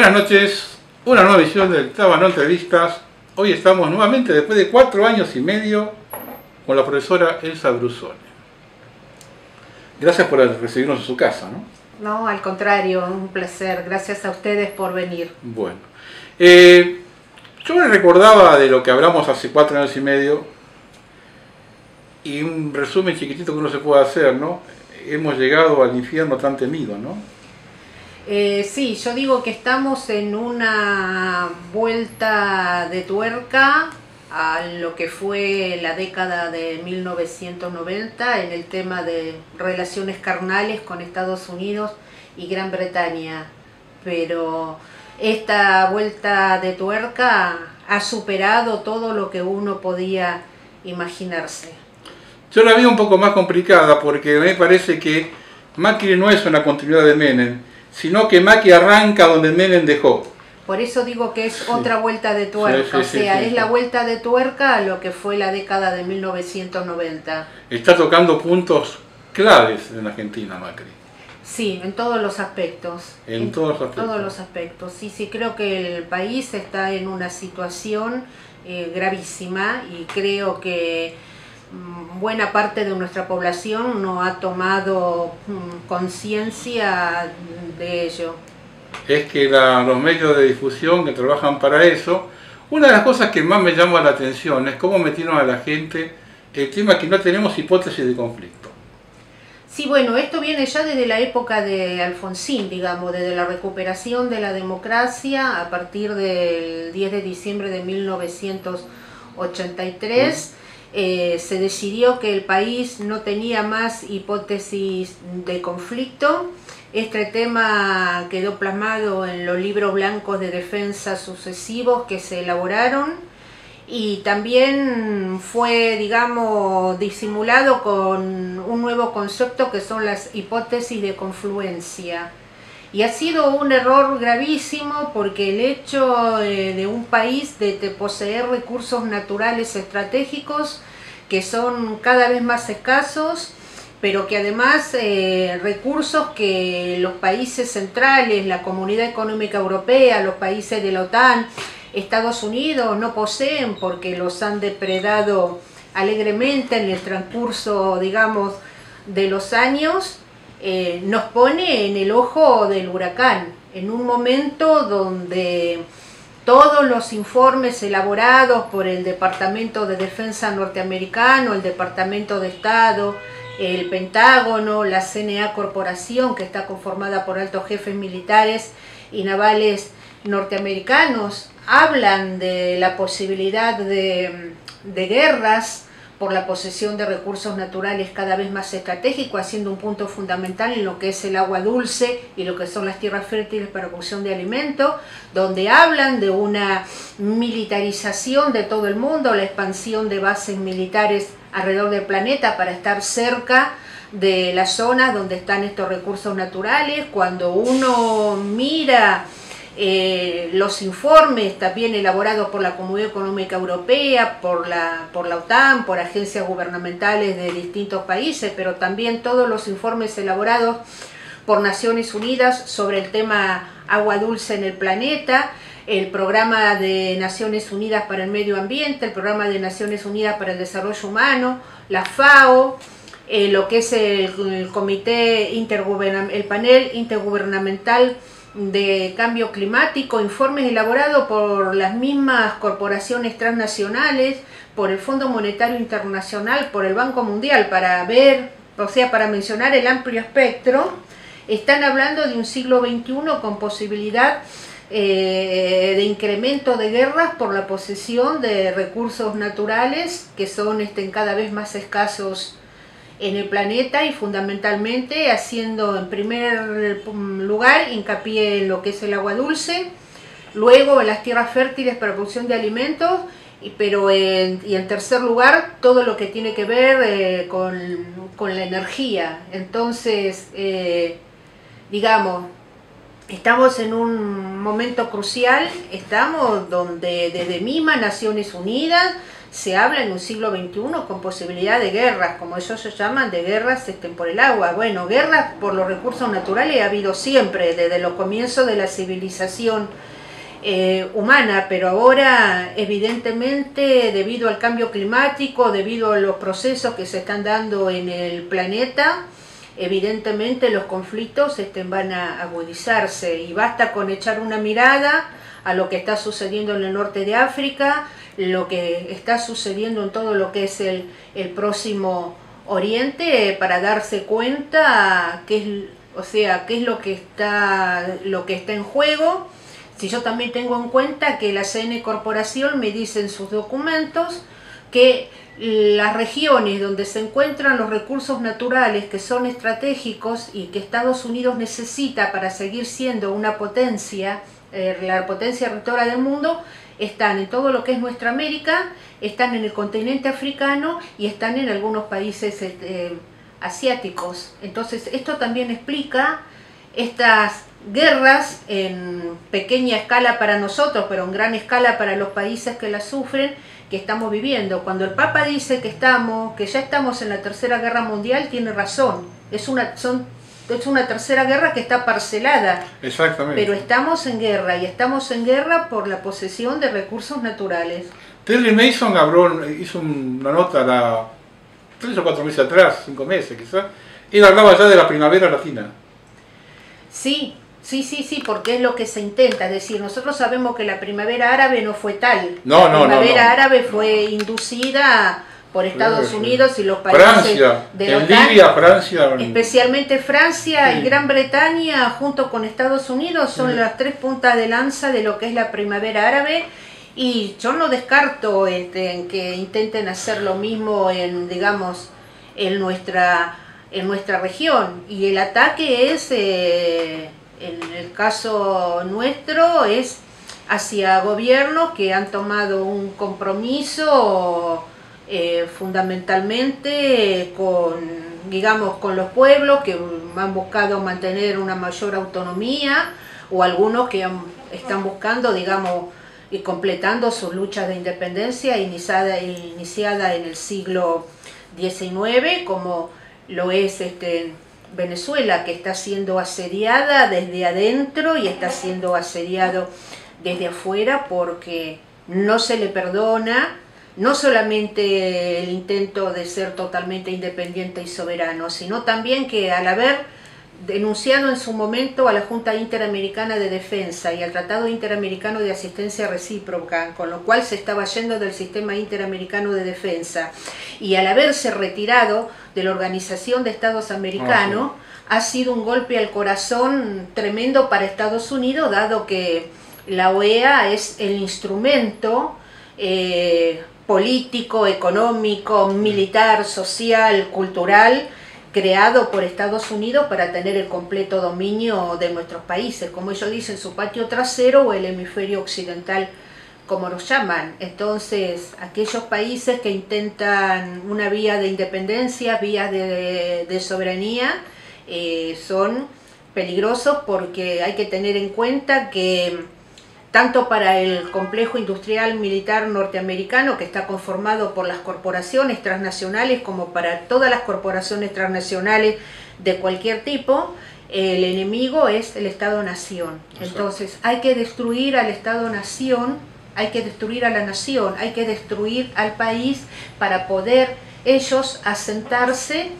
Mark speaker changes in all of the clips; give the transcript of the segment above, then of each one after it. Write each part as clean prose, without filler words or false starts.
Speaker 1: Buenas noches, una nueva edición del Tábano Entrevistas. Hoy estamos nuevamente, después de 4 años y medio, con la profesora Elsa Brusone. Gracias por recibirnos en su casa, ¿no?
Speaker 2: No, al contrario, un placer. Gracias a ustedes por venir.
Speaker 1: Bueno, yo me recordaba de lo que hablamos hace 4 años y medio y un resumen chiquitito que uno se puede hacer, ¿no? Hemos llegado al infierno tan temido, ¿no?
Speaker 2: Sí, yo digo que estamos en una vuelta de tuerca a lo que fue la década de 1990 en el tema de relaciones carnales con Estados Unidos y Gran Bretaña. Pero esta vuelta de tuerca ha superado todo lo que uno podía imaginarse.
Speaker 1: Yo la vi un poco más complicada porque me parece que Macri no es una continuidad de Menem, sino que Macri arranca donde Menem dejó.
Speaker 2: Por eso digo que es otra vuelta de tuerca, es la vuelta de tuerca a lo que fue la década de 1990.
Speaker 1: Está tocando puntos claves en Argentina, Macri.
Speaker 2: Sí, en todos los aspectos.
Speaker 1: En todos
Speaker 2: los aspectos. Sí, creo que el país está en una situación gravísima y creo que buena parte de nuestra población no ha tomado conciencia de ello.
Speaker 1: Es que los medios de difusión que trabajan para eso, una de las cosas que más me llama la atención es cómo metieron a la gente el tema que no tenemos hipótesis de conflicto.
Speaker 2: Sí, bueno, esto viene ya desde la época de Alfonsín, digamos, desde la recuperación de la democracia a partir del 10 de diciembre de 1983. Se decidió que el país no tenía más hipótesis de conflicto. Este tema quedó plasmado en los libros blancos de defensa sucesivos que se elaboraron y también fue, digamos, disimulado con un nuevo concepto que son las hipótesis de confluencia. Y ha sido un error gravísimo porque el hecho de un país de poseer recursos naturales estratégicos que son cada vez más escasos, pero que además recursos que los países centrales, la Comunidad Económica Europea, los países de la OTAN, Estados Unidos no poseen porque los han depredado alegremente en el transcurso, digamos, de los años. Nos pone en el ojo del huracán, en un momento donde todos los informes elaborados por el Departamento de Defensa norteamericano, el Departamento de Estado, el Pentágono, la CNA Corporación, que está conformada por altos jefes militares y navales norteamericanos, hablan de la posibilidad de guerras por la posesión de recursos naturales cada vez más estratégicos, haciendo un punto fundamental en lo que es el agua dulce y lo que son las tierras fértiles para producción de alimentos, donde hablan de una militarización de todo el mundo, la expansión de bases militares alrededor del planeta para estar cerca de las zonas donde están estos recursos naturales. Cuando uno mira los informes también elaborados por la Comunidad Económica Europea, por la OTAN, por agencias gubernamentales de distintos países, pero también todos los informes elaborados por Naciones Unidas sobre el tema agua dulce en el planeta, el Programa de Naciones Unidas para el Medio Ambiente, el Programa de Naciones Unidas para el Desarrollo Humano, la FAO, lo que es el Comité el Panel Intergubernamental de Cambio Climático, informes elaborados por las mismas corporaciones transnacionales, por el Fondo Monetario Internacional, por el Banco Mundial, para ver, o sea, para mencionar el amplio espectro. Están hablando de un siglo XXI con posibilidad de incremento de guerras por la posesión de recursos naturales que son cada vez más escasos en el planeta, y fundamentalmente haciendo en primer lugar hincapié en lo que es el agua dulce, luego en las tierras fértiles para producción de alimentos, y en tercer lugar todo lo que tiene que ver con la energía. Entonces, digamos, estamos en un momento crucial, estamos donde desde mismas Naciones Unidas se habla en un siglo XXI con posibilidad de guerras, como ellos se llaman, de guerras por el agua. Bueno, guerras por los recursos naturales ha habido siempre, desde los comienzos de la civilización humana, pero ahora evidentemente debido al cambio climático, debido a los procesos que se están dando en el planeta, evidentemente los conflictos van a agudizarse, y basta con echar una mirada a lo que está sucediendo en el norte de África, lo que está sucediendo en todo lo que es el próximo Oriente, para darse cuenta qué es lo que está en juego. Si yo también tengo en cuenta que la CN Corporación me dice en sus documentos que las regiones donde se encuentran los recursos naturales que son estratégicos y que Estados Unidos necesita para seguir siendo una potencia, la potencia rectora del mundo, están en todo lo que es nuestra América, están en el continente africano y están en algunos países asiáticos. Entonces esto también explica estas guerras en pequeña escala para nosotros, pero en gran escala para los países que las sufren, que estamos viviendo. Cuando el Papa dice que ya estamos en la Tercera Guerra Mundial, tiene razón. Es una tercera guerra que está parcelada.
Speaker 1: Exactamente.
Speaker 2: Pero estamos en guerra, y estamos en guerra por la posesión de recursos naturales.
Speaker 1: Terry Mason hizo una nota 3 o 4 meses atrás, 5 meses quizás, y hablaba ya de la primavera latina.
Speaker 2: Sí, porque es lo que se intenta. Es decir, nosotros sabemos que la primavera árabe no fue tal. La primavera árabe fue inducida por Estados Unidos y los países
Speaker 1: Francia,
Speaker 2: de la
Speaker 1: OTAN, Francia,
Speaker 2: especialmente Francia,
Speaker 1: sí,
Speaker 2: y Gran Bretaña junto con Estados Unidos son las tres puntas de lanza de lo que es la primavera árabe. Y yo no descarto en que intenten hacer lo mismo en nuestra región. Y el ataque es, en el caso nuestro, es hacia gobiernos que han tomado un compromiso fundamentalmente con los pueblos, que han buscado mantener una mayor autonomía, o algunos que están buscando, y completando sus luchas de independencia iniciada en el siglo XIX, como lo es Venezuela, que está siendo asediada desde adentro y está siendo asediado desde afuera, porque no se le perdona no solamente el intento de ser totalmente independiente y soberano, sino también que, al haber denunciado en su momento a la Junta Interamericana de Defensa y al Tratado Interamericano de Asistencia Recíproca, con lo cual se estaba yendo del sistema interamericano de defensa, y al haberse retirado de la Organización de Estados Americanos, ha sido un golpe al corazón tremendo para Estados Unidos, dado que la OEA es el instrumento político, económico, militar, social, cultural, creado por Estados Unidos para tener el completo dominio de nuestros países, como ellos dicen, su patio trasero o el hemisferio occidental, como nos llaman. Entonces, aquellos países que intentan una vía de independencia, vías de soberanía, son peligrosos, porque hay que tener en cuenta que tanto para el complejo industrial militar norteamericano, que está conformado por las corporaciones transnacionales, como para todas las corporaciones transnacionales de cualquier tipo, el enemigo es el Estado-Nación. Entonces hay que destruir al Estado-Nación, hay que destruir a la nación, hay que destruir al país para poder ellos asentarse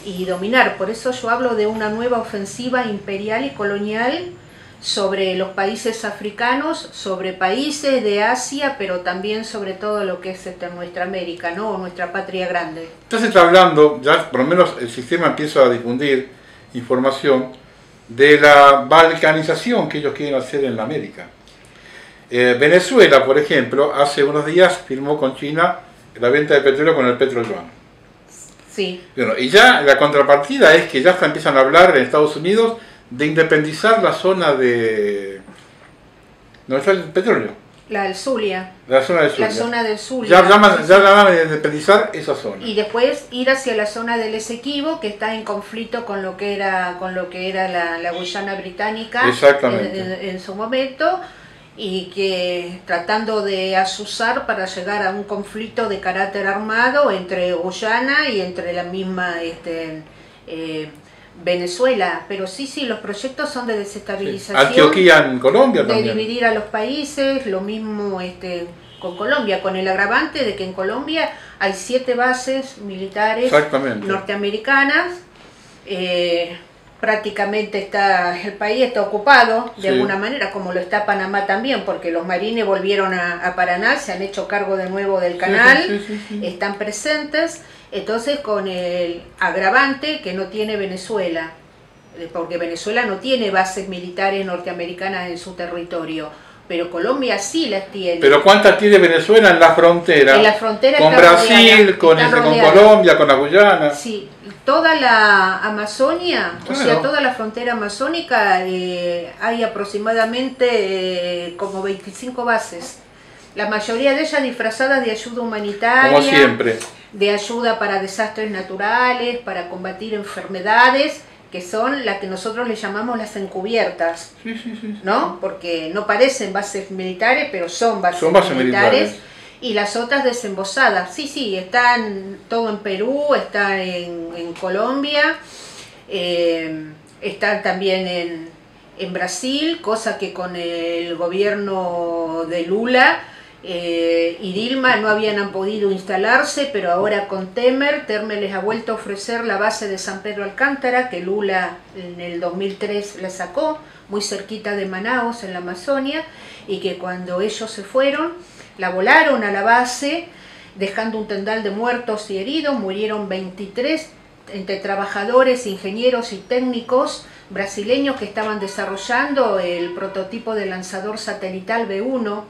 Speaker 2: y dominar. Por eso yo hablo de una nueva ofensiva imperial y colonial sobre los países africanos, sobre países de Asia, pero también sobre todo lo que es nuestra América, ¿no? Nuestra patria grande.
Speaker 1: Entonces está hablando, ya por lo menos el sistema empieza a difundir información de la balcanización que ellos quieren hacer en la América. Venezuela, por ejemplo, hace unos días firmó con China la venta de petróleo con el petrolyuan.
Speaker 2: Sí.
Speaker 1: Bueno, y ya la contrapartida es que ya empiezan a hablar en Estados Unidos de independizar la zona de... ¿dónde está el petróleo?
Speaker 2: La del Zulia.
Speaker 1: La zona del Zulia.
Speaker 2: La zona del Zulia.
Speaker 1: Ya van a independizar esa zona.
Speaker 2: Y después ir hacia la zona del Esequibo, que está en conflicto con lo que era la Guyana británica.
Speaker 1: Exactamente.
Speaker 2: En su momento. y que tratando de azuzar para llegar a un conflicto de carácter armado entre Guyana y entre la misma Venezuela. Pero sí, los proyectos son de desestabilización.
Speaker 1: Sí. Antioquía en Colombia
Speaker 2: de
Speaker 1: también.
Speaker 2: Dividir a los países, lo mismo con Colombia, con el agravante de que en Colombia hay 7 bases militares norteamericanas. Prácticamente el país está ocupado de alguna manera, como lo está Panamá también, porque los marines volvieron a Paraná, se han hecho cargo de nuevo del canal, están presentes. Entonces, con el agravante que no tiene Venezuela, porque Venezuela no tiene bases militares norteamericanas en su territorio, pero Colombia sí las tiene.
Speaker 1: ¿Pero cuántas tiene Venezuela en la frontera?
Speaker 2: En la frontera
Speaker 1: con Brasil, con Colombia, con la Guyana.
Speaker 2: Sí, toda la Amazonia, claro. O sea, toda la frontera amazónica, hay aproximadamente como 25 bases. La mayoría de ellas disfrazadas de ayuda humanitaria.
Speaker 1: Como siempre.
Speaker 2: De ayuda para desastres naturales, para combatir enfermedades, que son las que nosotros le llamamos las encubiertas, ¿no? Porque no parecen bases militares, pero son bases militares. Y las otras desembosadas, están todo en Perú, están en Colombia, están también en Brasil, cosa que con el gobierno de Lula y Dilma no habían podido instalarse, pero ahora con Temer les ha vuelto a ofrecer la base de San Pedro Alcántara, que Lula en el 2003 la sacó, muy cerquita de Manaos, en la Amazonia, y que cuando ellos se fueron, la volaron a la base, dejando un tendal de muertos y heridos. Murieron 23 entre trabajadores, ingenieros y técnicos brasileños que estaban desarrollando el prototipo de lanzador satelital B1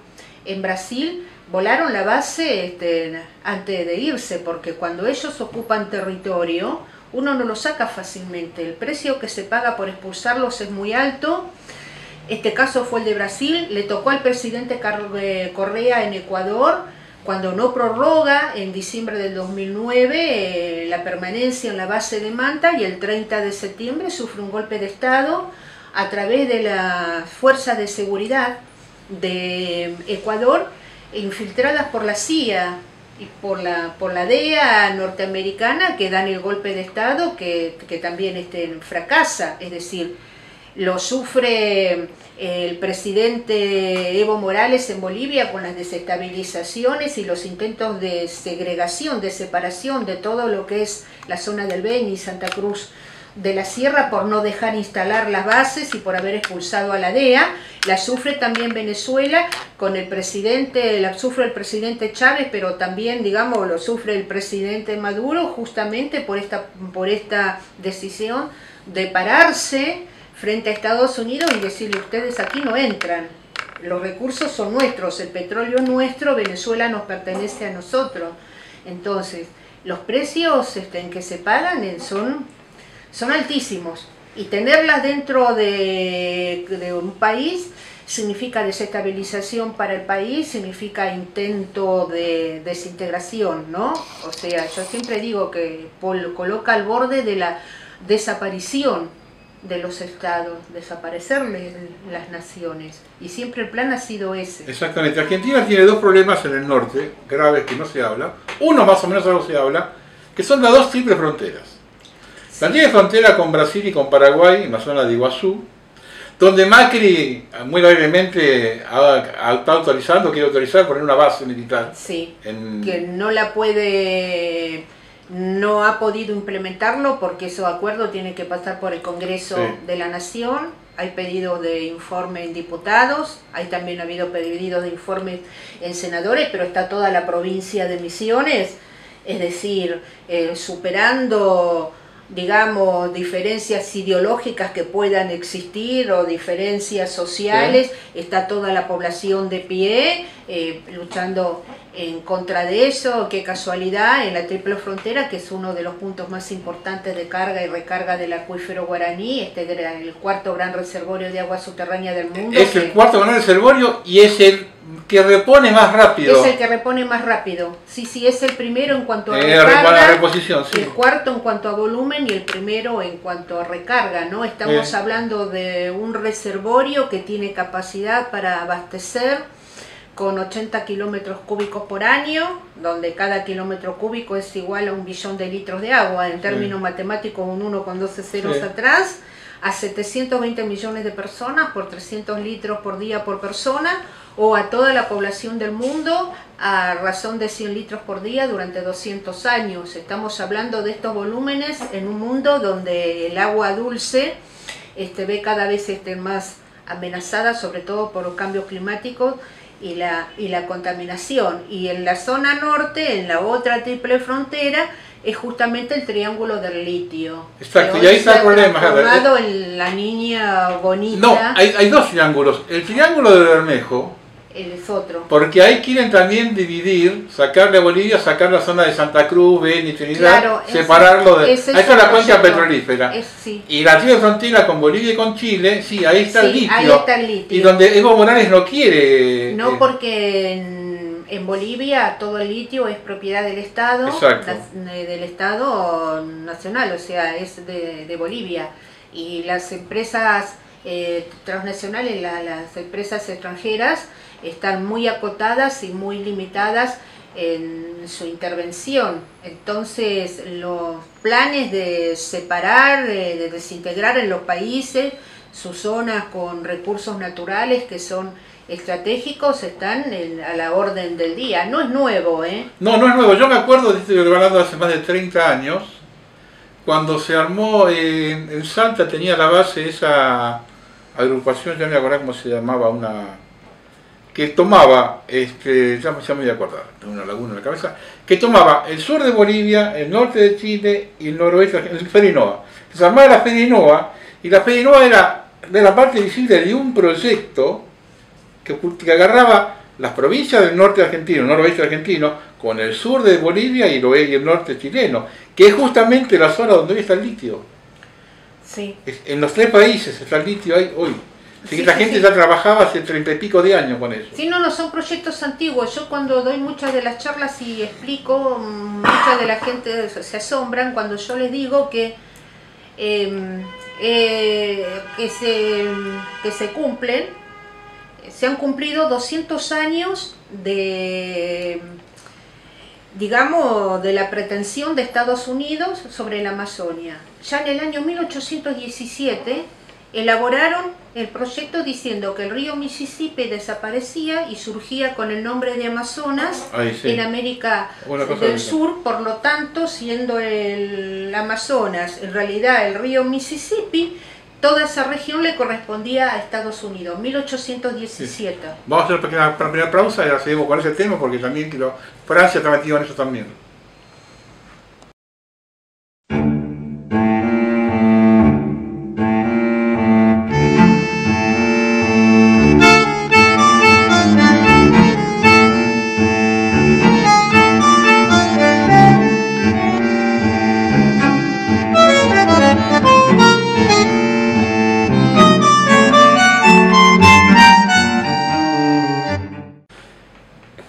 Speaker 2: en Brasil. Volaron la base antes de irse, porque cuando ellos ocupan territorio, uno no lo saca fácilmente. El precio que se paga por expulsarlos es muy alto. Este caso fue el de Brasil, le tocó al presidente Correa en Ecuador, cuando no prorroga en diciembre del 2009 la permanencia en la base de Manta, y el 30 de septiembre sufre un golpe de Estado a través de las fuerzas de seguridad de Ecuador, infiltradas por la CIA y por la DEA norteamericana, que dan el golpe de Estado que también fracasa. Es decir, lo sufre el presidente Evo Morales en Bolivia con las desestabilizaciones y los intentos de segregación, de separación de todo lo que es la zona del Beni y Santa Cruz de la Sierra, por no dejar instalar las bases y por haber expulsado a la DEA. La sufre también Venezuela con el presidente, la sufre el presidente Chávez, pero también, digamos, lo sufre el presidente Maduro, justamente por esta decisión de pararse frente a Estados Unidos y decirle: ustedes aquí no entran, los recursos son nuestros, el petróleo es nuestro, Venezuela nos pertenece a nosotros. Entonces, los precios en que se pagan son altísimos, y tenerlas dentro de un país significa desestabilización para el país, significa intento de desintegración, ¿no? O sea, yo siempre digo que coloca al borde de la desaparición de los estados, desaparecerle las naciones, y siempre el plan ha sido ese.
Speaker 1: Exactamente. Argentina tiene 2 problemas en el norte, graves, que no se habla. Uno más o menos algo se habla, que son las 2 triples fronteras. La tiene frontera con Brasil y con Paraguay, en la zona de Iguazú, donde Macri muy brevemente está autorizando, quiere autorizar poner una base militar.
Speaker 2: Sí, que no ha podido implementarlo porque ese acuerdo tiene que pasar por el Congreso de la Nación. Hay pedidos de informe en diputados, hay también ha habido pedidos de informes en senadores, pero está toda la provincia de Misiones, es decir, superando, digamos, diferencias ideológicas que puedan existir o diferencias sociales, está toda la población de pie luchando en contra de eso. Qué casualidad, en la triple frontera, que es uno de los puntos más importantes de carga y recarga del acuífero guaraní, el 4º gran reservorio de agua subterránea del mundo.
Speaker 1: Es el 4º gran reservorio, y es el que repone más rápido.
Speaker 2: Es el que repone más rápido. Sí, sí, es el primero en cuanto a
Speaker 1: la reposición, sí.
Speaker 2: El cuarto en cuanto a volumen y el primero en cuanto a recarga, ¿no? Estamos hablando de un reservorio que tiene capacidad para abastecer con 80 kilómetros cúbicos por año, donde cada kilómetro cúbico es igual a 1 billón de litros de agua, en términos matemáticos un 1 con 12 ceros atrás, a 720 millones de personas por 300 litros por día por persona, o a toda la población del mundo a razón de 100 litros por día durante 200 años. Estamos hablando de estos volúmenes en un mundo donde el agua dulce ve cada vez más amenazada, sobre todo por los cambios climáticos y la contaminación. Y en la zona norte, en la otra triple frontera, es justamente el triángulo del litio.
Speaker 1: Exacto, y ahí está el problema.
Speaker 2: Transformado en la niña bonita.
Speaker 1: No, hay dos triángulos. El triángulo de Bermejo,
Speaker 2: es otro.
Speaker 1: porque ahí quieren también dividir, sacarle a Bolivia, sacar la zona de Santa Cruz, Beni, Trinidad, claro, separarlo de... Ahí está la cuenca petrolífera.
Speaker 2: Sí.
Speaker 1: Y la triple frontera con Bolivia y con Chile, sí, ahí está el litio.
Speaker 2: Ahí está el litio.
Speaker 1: Y donde Evo Morales no quiere...
Speaker 2: No, porque en Bolivia todo el litio es propiedad del Estado, del Estado nacional, o sea, es de Bolivia. Y las empresas transnacionales, las empresas extranjeras, están muy acotadas y muy limitadas en su intervención. Entonces los planes de separar, de desintegrar en los países sus zonas con recursos naturales que son estratégicos están a la orden del día. No es nuevo, ¿eh? No,
Speaker 1: no es nuevo. Yo me acuerdo de esto que hablando hace más de 30 años, cuando se armó en Salta, tenía la base esa agrupación, ya me acuerdo cómo se llamaba, que tomaba, ya me voy a acordar, tengo una laguna en la cabeza, que tomaba el sur de Bolivia, el norte de Chile y el noroeste, el Ferinoa. Se armaba la Ferinoa, y la Ferinoa era de la parte visible de un proyecto que agarraba las provincias del norte argentino, noroeste argentino, con el sur de Bolivia y el norte chileno, que es justamente la zona donde hoy está el litio.
Speaker 2: Sí.
Speaker 1: En los 3 países está el litio hoy. Así que la gente ya trabajaba hace 30 y pico de años con eso.
Speaker 2: Sí, no son proyectos antiguos. Yo cuando doy muchas de las charlas y explico, mucha de la gente se asombran cuando yo les digo que se cumplen, se han cumplido 200 años de, digamos, de la pretensión de Estados Unidos sobre la Amazonia. Ya en el año 1817 elaboraron el proyecto diciendo que el río Mississippi desaparecía y surgía con el nombre de Amazonas en América del Sur, por lo tanto, siendo el Amazonas en realidad el río Mississippi, toda esa región le correspondía a Estados Unidos, 1817.
Speaker 1: Sí. Vamos a hacer una primera pausa y ahora seguimos con ese tema, porque también Francia está metido en eso también.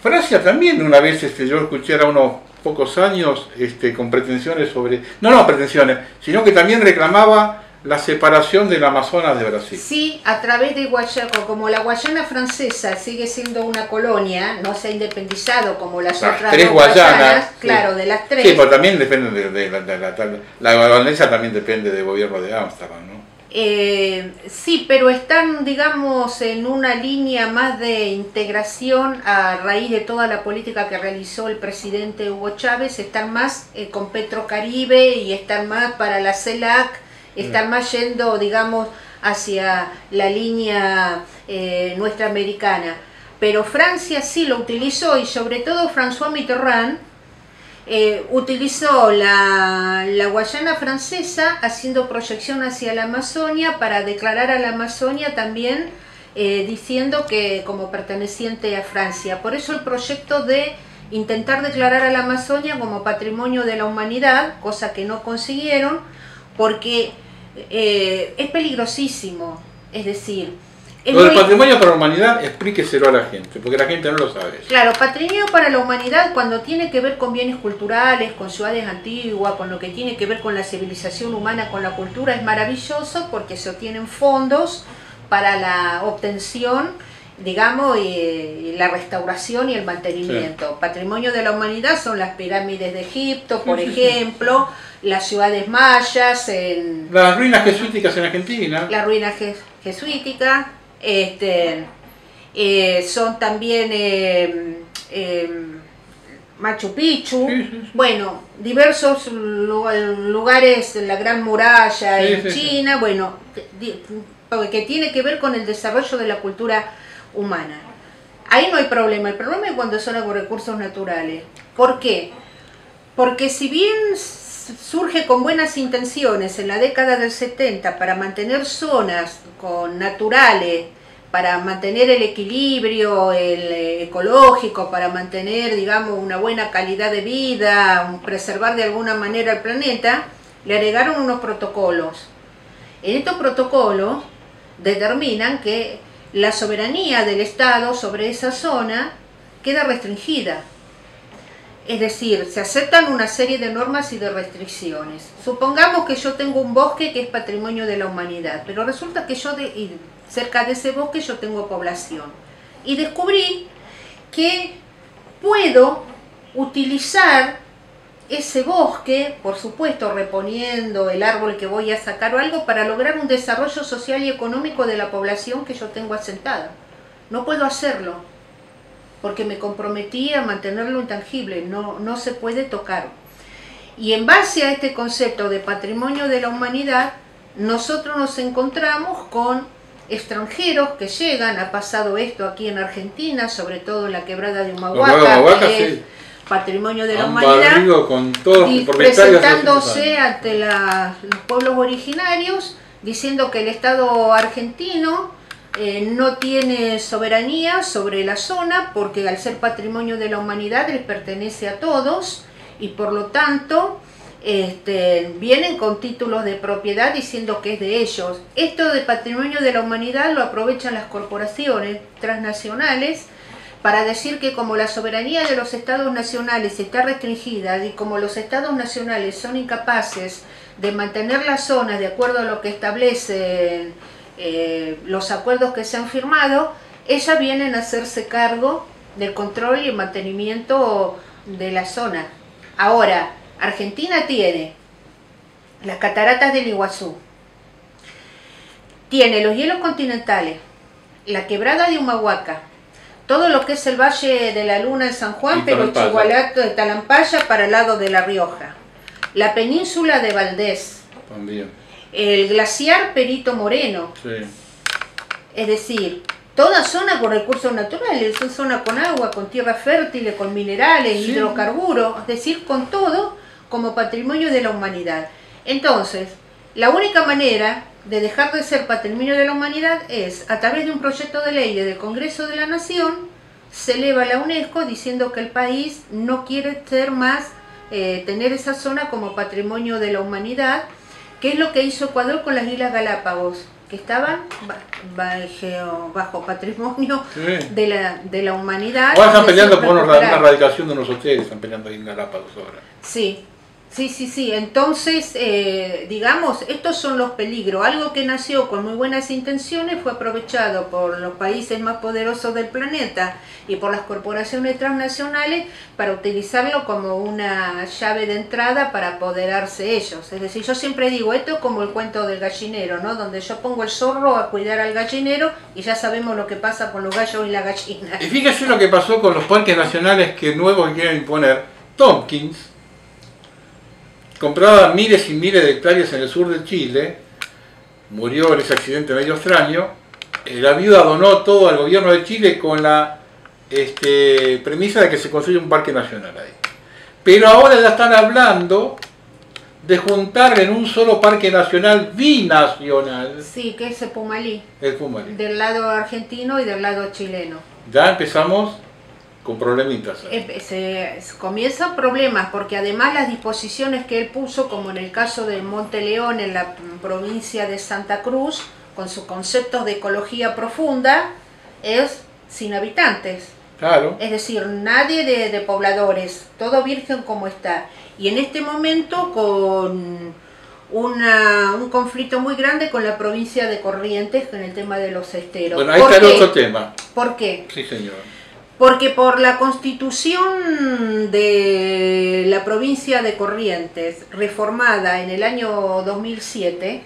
Speaker 1: Francia también una vez yo escuché a unos pocos años con pretensiones sobre... No pretensiones, sino que también reclamaba la separación del Amazonas de Brasil.
Speaker 2: Sí, a través de Guayana, como la Guayana francesa sigue siendo una colonia, no se ha independizado como las otras
Speaker 1: 3 Guayanas,
Speaker 2: claro, de las 3.
Speaker 1: Sí, pero también depende la Guayanesa también depende del gobierno de Ámsterdam, ¿no?
Speaker 2: Sí, pero están, digamos, en una línea más de integración a raíz de toda la política que realizó el presidente Hugo Chávez, están más con Petrocaribe y están más para la CELAC, están más yendo, digamos, hacia la línea nuestra americana. Pero Francia sí lo utilizó, y sobre todo François Mitterrand utilizó la Guayana francesa haciendo proyección hacia la Amazonia para declarar a la Amazonia también diciendo que como perteneciente a Francia. Por eso el proyecto de intentar declarar a la Amazonia como patrimonio de la humanidad, cosa que no consiguieron, porque es peligrosísimo. Es decir,
Speaker 1: Lo del patrimonio para la humanidad, explíqueselo a la gente, porque la gente no lo sabe.
Speaker 2: Claro, patrimonio para la humanidad cuando tiene que ver con bienes culturales, con ciudades antiguas, con lo que tiene que ver con la civilización humana, con la cultura, es maravilloso porque se obtienen fondos para la obtención, digamos, y la restauración y el mantenimiento. Sí. Patrimonio de la humanidad son las pirámides de Egipto, por ejemplo, las ciudades mayas,
Speaker 1: las ruinas jesuíticas en Argentina.
Speaker 2: Las ruinas jesuíticas. Son también Machu Picchu, bueno, diversos lugares, la Gran Muralla en China, bueno, que tiene que ver con el desarrollo de la cultura humana. Ahí no hay problema, el problema es cuando son recursos naturales. ¿Por qué? Porque si bien surge con buenas intenciones en la década del 70 para mantener zonas naturales, para mantener el equilibrio ecológico, para mantener, digamos, una buena calidad de vida, preservar de alguna manera el planeta, le agregaron unos protocolos. En estos protocolos determinan que la soberanía del Estado sobre esa zona queda restringida. Es decir, se aceptan una serie de normas y de restricciones. Supongamos que yo tengo un bosque que es patrimonio de la humanidad, pero resulta que cerca de ese bosque yo tengo población. Y descubrí que puedo utilizar ese bosque, por supuesto reponiendo el árbol que voy a sacar o algo, para lograr un desarrollo social y económico de la población que yo tengo asentada. No puedo hacerlo, porque me comprometí a mantenerlo intangible, no se puede tocar. Y en base a este concepto de patrimonio de la humanidad, nosotros nos encontramos con extranjeros que llegan, ha pasado esto aquí en Argentina, sobre todo en la quebrada de Humahuaca, que es patrimonio de la humanidad,
Speaker 1: con todos
Speaker 2: y presentándose ante los pueblos originarios, diciendo que el Estado argentino no tiene soberanía sobre la zona porque al ser patrimonio de la humanidad les pertenece a todos y por lo tanto vienen con títulos de propiedad diciendo que es de ellos. Esto de patrimonio de la humanidad lo aprovechan las corporaciones transnacionales para decir que como la soberanía de los estados nacionales está restringida y como los estados nacionales son incapaces de mantener las zonas de acuerdo a lo que establecen los acuerdos que se han firmado, ellas vienen a hacerse cargo del control y el mantenimiento de la zona. Ahora, Argentina tiene las cataratas del Iguazú, tiene los hielos continentales, la quebrada de Humahuaca, todo lo que es el Valle de la Luna en San Juan, pero Chigualato de Talampaya para el lado de La Rioja, la península de Valdés, también. El glaciar Perito Moreno, es decir, toda zona con recursos naturales, es zona con agua, con tierra fértil, con minerales, hidrocarburos, es decir, con todo como patrimonio de la humanidad. Entonces, la única manera de dejar de ser patrimonio de la humanidad es, a través de un proyecto de ley del Congreso de la Nación, se eleva a la UNESCO diciendo que el país no quiere ser más, tener esa zona como patrimonio de la humanidad, que es lo que hizo Ecuador con las Islas Galápagos, que estaban bajo patrimonio de la humanidad.
Speaker 1: Ahora están peleando por una erradicación de unos hoteles, están peleando ahí en Galápagos ahora.
Speaker 2: Sí. Entonces, digamos, estos son los peligros. Algo que nació con muy buenas intenciones fue aprovechado por los países más poderosos del planeta y por las corporaciones transnacionales para utilizarlo como una llave de entrada para apoderarse ellos. Es decir, yo siempre digo, esto es como el cuento del gallinero, ¿no? Donde yo pongo el zorro a cuidar al gallinero y ya sabemos lo que pasa con los gallos y la gallina.
Speaker 1: Y fíjese lo que pasó con los parques nacionales nuevos que quieren imponer. Tompkins compraba miles y miles de hectáreas en el sur de Chile, murió en ese accidente medio extraño, la viuda donó todo al gobierno de Chile con la premisa de que se construya un parque nacional ahí. Pero ahora ya están hablando de juntar en un solo parque nacional binacional.
Speaker 2: Sí, que es el Pumalí.
Speaker 1: El Pumalí.
Speaker 2: Del lado argentino y del lado chileno.
Speaker 1: Ya empezamos con problemitas.
Speaker 2: Comienzan problemas porque además las disposiciones que él puso, como en el caso de Monte León en la provincia de Santa Cruz, con sus conceptos de ecología profunda, es sin habitantes.
Speaker 1: Claro.
Speaker 2: Es decir, nadie de pobladores, todo virgen como está. Y en este momento con un conflicto muy grande con la provincia de Corrientes con el tema de los esteros.
Speaker 1: Bueno, ahí está el otro tema.
Speaker 2: ¿Por qué?
Speaker 1: Sí, señor.
Speaker 2: Porque por la constitución de la provincia de Corrientes, reformada en el año 2007,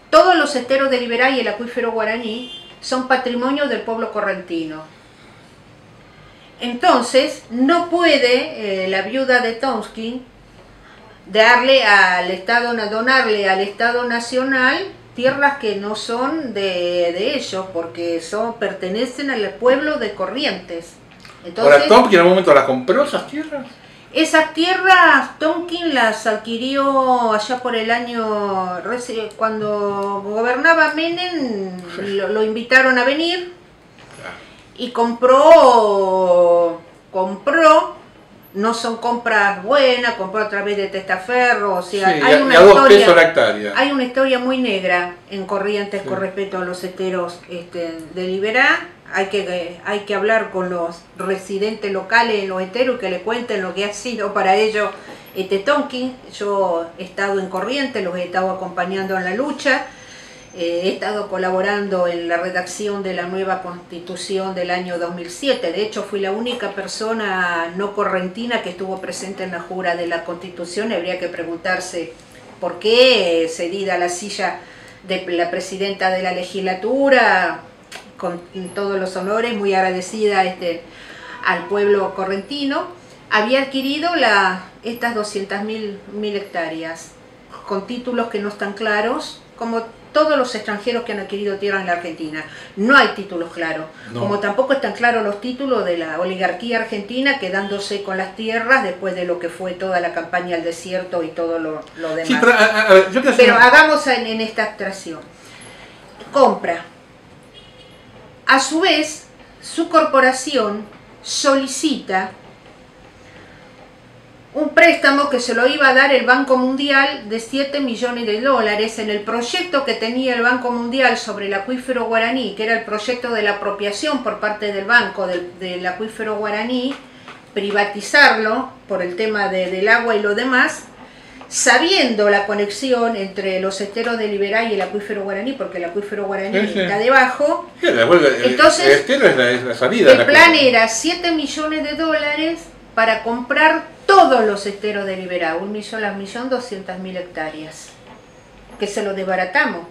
Speaker 2: todos los esteros de Liberá y el acuífero guaraní son patrimonio del pueblo correntino. Entonces, no puede la viuda de Tomsky donarle al Estado Nacional tierras que no son de ellos, porque pertenecen al pueblo de Corrientes. Entonces,
Speaker 1: ¿Ahora Tomsky en algún momento las compró esas tierras?
Speaker 2: Esas tierras Tomsky las adquirió allá por el año, cuando gobernaba Menem, lo invitaron a venir y compró, no son compras buenas, compró a través de testaferro, o sea,
Speaker 1: sí,
Speaker 2: hay una
Speaker 1: a 2 pesos la hectárea.
Speaker 2: Hay una historia muy negra en Corrientes con respecto a los esteros de Liberá. Hay que hablar con los residentes locales en los esteros que le cuenten lo que ha sido para ellos Tomsky. Yo he estado en Corrientes, los he estado acompañando en la lucha. He estado colaborando en la redacción de la nueva Constitución del año 2007. De hecho, fui la única persona no correntina que estuvo presente en la jura de la Constitución. Habría que preguntarse por qué, cedida la silla de la presidenta de la legislatura, con todos los honores, muy agradecida al pueblo correntino, había adquirido estas 200.000 hectáreas, con títulos que no están claros, como todos los extranjeros que han adquirido tierra en la Argentina. No hay títulos claros, como tampoco están claros los títulos de la oligarquía argentina quedándose con las tierras después de lo que fue toda la campaña al desierto y todo lo demás.
Speaker 1: Sí, pero
Speaker 2: hagamos en esta abstracción. Compra. A su vez, su corporación solicita un préstamo que se lo iba a dar el Banco Mundial de 7 millones de dólares en el proyecto que tenía el Banco Mundial sobre el acuífero guaraní, que era el proyecto de la apropiación por parte del banco del acuífero guaraní, privatizarlo por el tema del agua y lo demás, sabiendo la conexión entre los esteros de Liberá y el acuífero guaraní, porque el acuífero guaraní está debajo.
Speaker 1: Entonces, el estero es la salida.
Speaker 2: El plan era 7 millones de dólares para comprar todos los esteros de Liberá, 1.200.000 hectáreas, que se lo desbaratamos.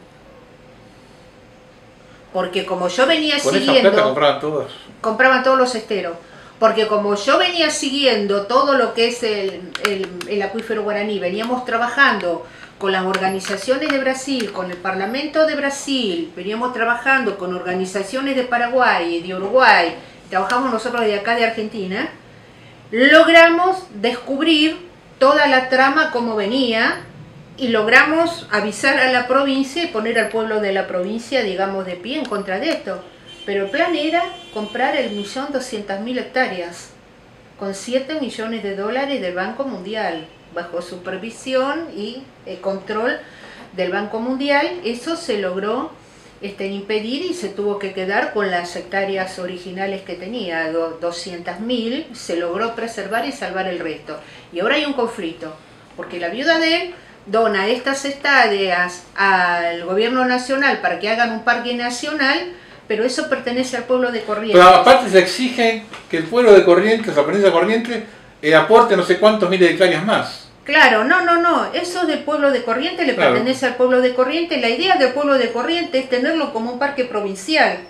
Speaker 2: Porque como yo venía siguiendo...
Speaker 1: Con esa plata
Speaker 2: compraban todos los esteros. Porque como yo venía siguiendo todo lo que es el acuífero guaraní, veníamos trabajando con las organizaciones de Brasil, con el Parlamento de Brasil, veníamos trabajando con organizaciones de Paraguay y de Uruguay, trabajamos nosotros de acá de Argentina, logramos descubrir toda la trama como venía y logramos avisar a la provincia y poner al pueblo de la provincia, digamos, de pie en contra de esto. Pero el plan era comprar el 1.200.000 hectáreas con 7 millones de dólares del Banco Mundial, bajo supervisión y control del Banco Mundial. Eso se logró impedir y se tuvo que quedar con las hectáreas originales que tenía, 200.000, se logró preservar y salvar el resto. Y ahora hay un conflicto, porque la viuda de él dona estas hectáreas al gobierno nacional para que hagan un parque nacional, pero eso pertenece al pueblo de Corrientes.
Speaker 1: Pero aparte se exige que el pueblo de Corrientes, la provincia de Corrientes, aporte no sé cuántos miles de hectáreas más.
Speaker 2: Claro, no, eso es del pueblo de Corrientes, le pertenece al pueblo de Corrientes. La idea del pueblo de Corrientes es tenerlo como un parque provincial,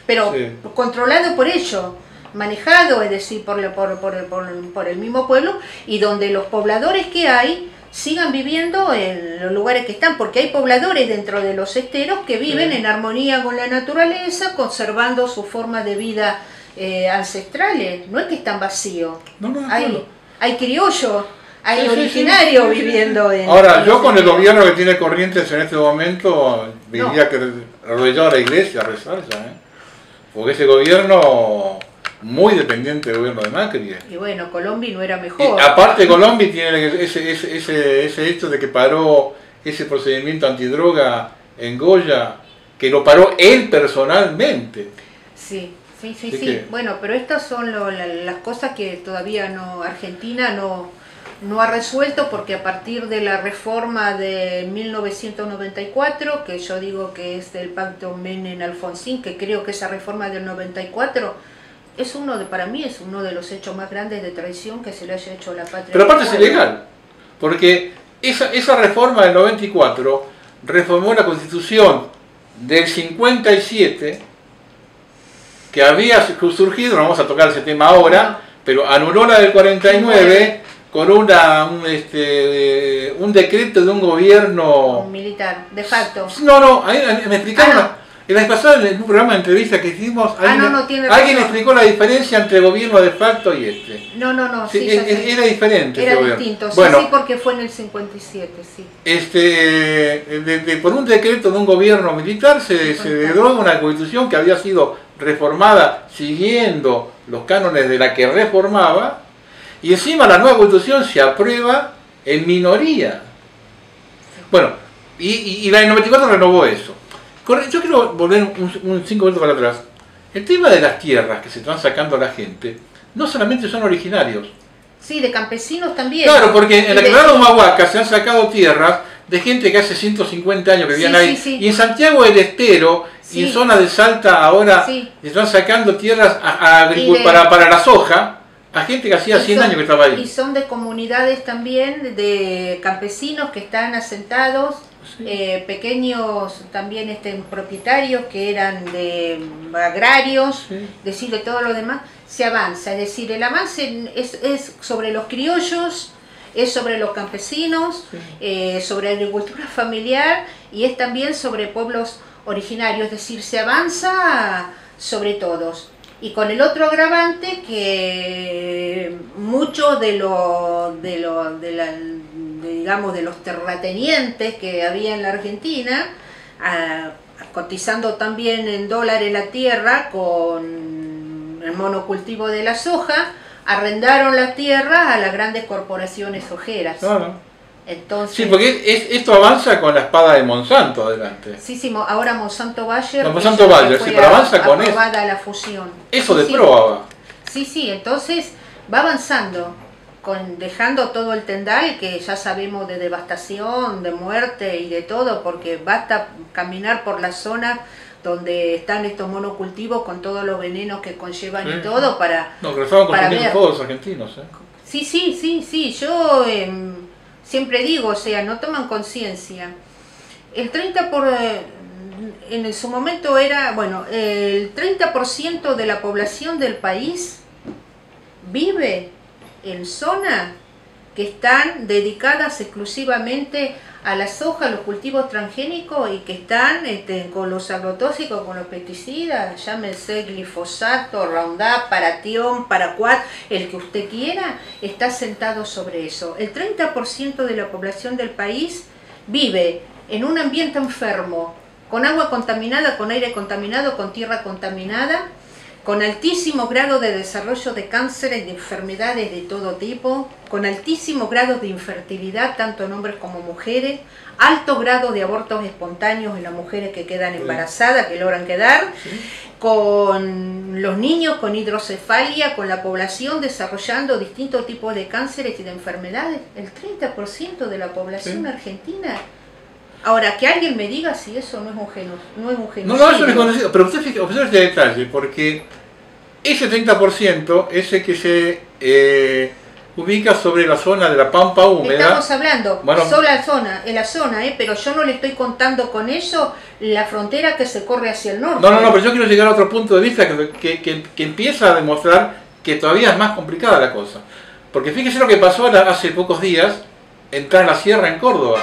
Speaker 2: pero controlado por ellos, manejado, es decir, por el mismo pueblo, y donde los pobladores que hay sigan viviendo en los lugares que están, porque hay pobladores dentro de los esteros que viven en armonía con la naturaleza, conservando sus formas de vida ancestrales. No es que están vacíos, hay criollos. Hay originarios viviendo en...
Speaker 1: Ahora, yo con el gobierno que tiene Corrientes en este momento, diría que arrodillado a la iglesia a rezar ya, porque ese gobierno muy dependiente del gobierno de Macri.
Speaker 2: Y bueno, Colombia no era mejor.
Speaker 1: Y aparte Colombia tiene ese hecho de que paró ese procedimiento antidroga en Goya que lo paró él personalmente.
Speaker 2: Sí, sí, sí, sí. Bueno, pero estas son las cosas que todavía Argentina no ha resuelto, porque a partir de la reforma de 1994, que yo digo que es del pacto Menem-Alfonsín, que creo que esa reforma del 94 es para mí es uno de los hechos más grandes de traición que se le haya hecho a la patria.
Speaker 1: Pero aparte es ilegal, porque esa reforma del 94 reformó la Constitución del 57, que había surgido, no vamos a tocar ese tema ahora, pero anuló la del 49 con un decreto de un gobierno
Speaker 2: militar, de facto.
Speaker 1: No, ahí me explicaron, en la vez pasada en un programa de entrevista que hicimos, alguien explicó la diferencia entre gobierno de facto y este.
Speaker 2: No,
Speaker 1: sí, era diferente.
Speaker 2: Era distinto,
Speaker 1: bueno,
Speaker 2: sí, porque fue en el 57, sí.
Speaker 1: Por un decreto de un gobierno militar se deroga una constitución que había sido reformada siguiendo los cánones de la que reformaba, y encima la nueva constitución se aprueba en minoría. Bueno, y la del 94 renovó eso. Yo quiero volver un 5 minutos para atrás. El tema de las tierras que se están sacando a la gente, no solamente son originarios.
Speaker 2: Sí, de campesinos también.
Speaker 1: Claro, porque en la quebrada de Humahuaca se han sacado tierras de gente que hace 150 años que vivían ahí. Sí. Y en Santiago del Estero y en zona de Salta ahora se están sacando tierras para la soja a gente que hacía 100 años que estaba ahí.
Speaker 2: Y son de comunidades también, de campesinos que están asentados. Pequeños también propietarios que eran de agrarios, decir, de todo lo demás, se avanza. Es decir, el avance es sobre los criollos, es sobre los campesinos, sobre agricultura familiar, y es también sobre pueblos originarios. Es decir, se avanza sobre todos. Y con el otro agravante que muchos de los terratenientes que había en la Argentina, cotizando también en dólares la tierra con el monocultivo de la soja, arrendaron las tierras a las grandes corporaciones sojeras.
Speaker 1: Claro.
Speaker 2: Entonces,
Speaker 1: sí, porque esto avanza con la espada de Monsanto adelante.
Speaker 2: Sí, ahora Monsanto-Bayer,
Speaker 1: sí, pero avanza con eso.
Speaker 2: La fusión.
Speaker 1: Eso de proa.
Speaker 2: Sí, entonces va avanzando, dejando todo el tendal que ya sabemos de devastación, de muerte y de todo, porque basta caminar por la zona donde están estos monocultivos con todos los venenos que conllevan y todo para...
Speaker 1: No, pero estaban consumiendo todos los argentinos.
Speaker 2: Sí, yo... siempre digo, o sea, no toman conciencia. El 30%, en su momento era, bueno, el 30% de la población del país vive en zonas que están dedicadas exclusivamente a la soja, a los cultivos transgénicos, y que están con los agrotóxicos, con los pesticidas, llámese glifosato, Roundup, Paratión, Paraquat, el que usted quiera, está sentado sobre eso. El 30% de la población del país vive en un ambiente enfermo, con agua contaminada, con aire contaminado, con tierra contaminada, con altísimo grado de desarrollo de cánceres y de enfermedades de todo tipo, con altísimo grado de infertilidad, tanto en hombres como mujeres, alto grado de abortos espontáneos en las mujeres que quedan embarazadas, que logran quedar, con los niños con hidrocefalia, con la población desarrollando distintos tipos de cánceres y de enfermedades. El 30% de la población argentina. Ahora, que alguien me diga si eso no es un genocidio.
Speaker 1: No, eso no es conocido, pero usted observe este detalle, porque ese 30% es el que se ubica sobre la zona de la pampa húmeda.
Speaker 2: Estamos hablando, solo en la zona, pero yo no le estoy contando con eso la frontera que se corre hacia el norte.
Speaker 1: No, pero yo quiero llegar a otro punto de vista que empieza a demostrar que todavía es más complicada la cosa. Porque fíjese lo que pasó hace pocos días en Tras la Sierra, en Córdoba.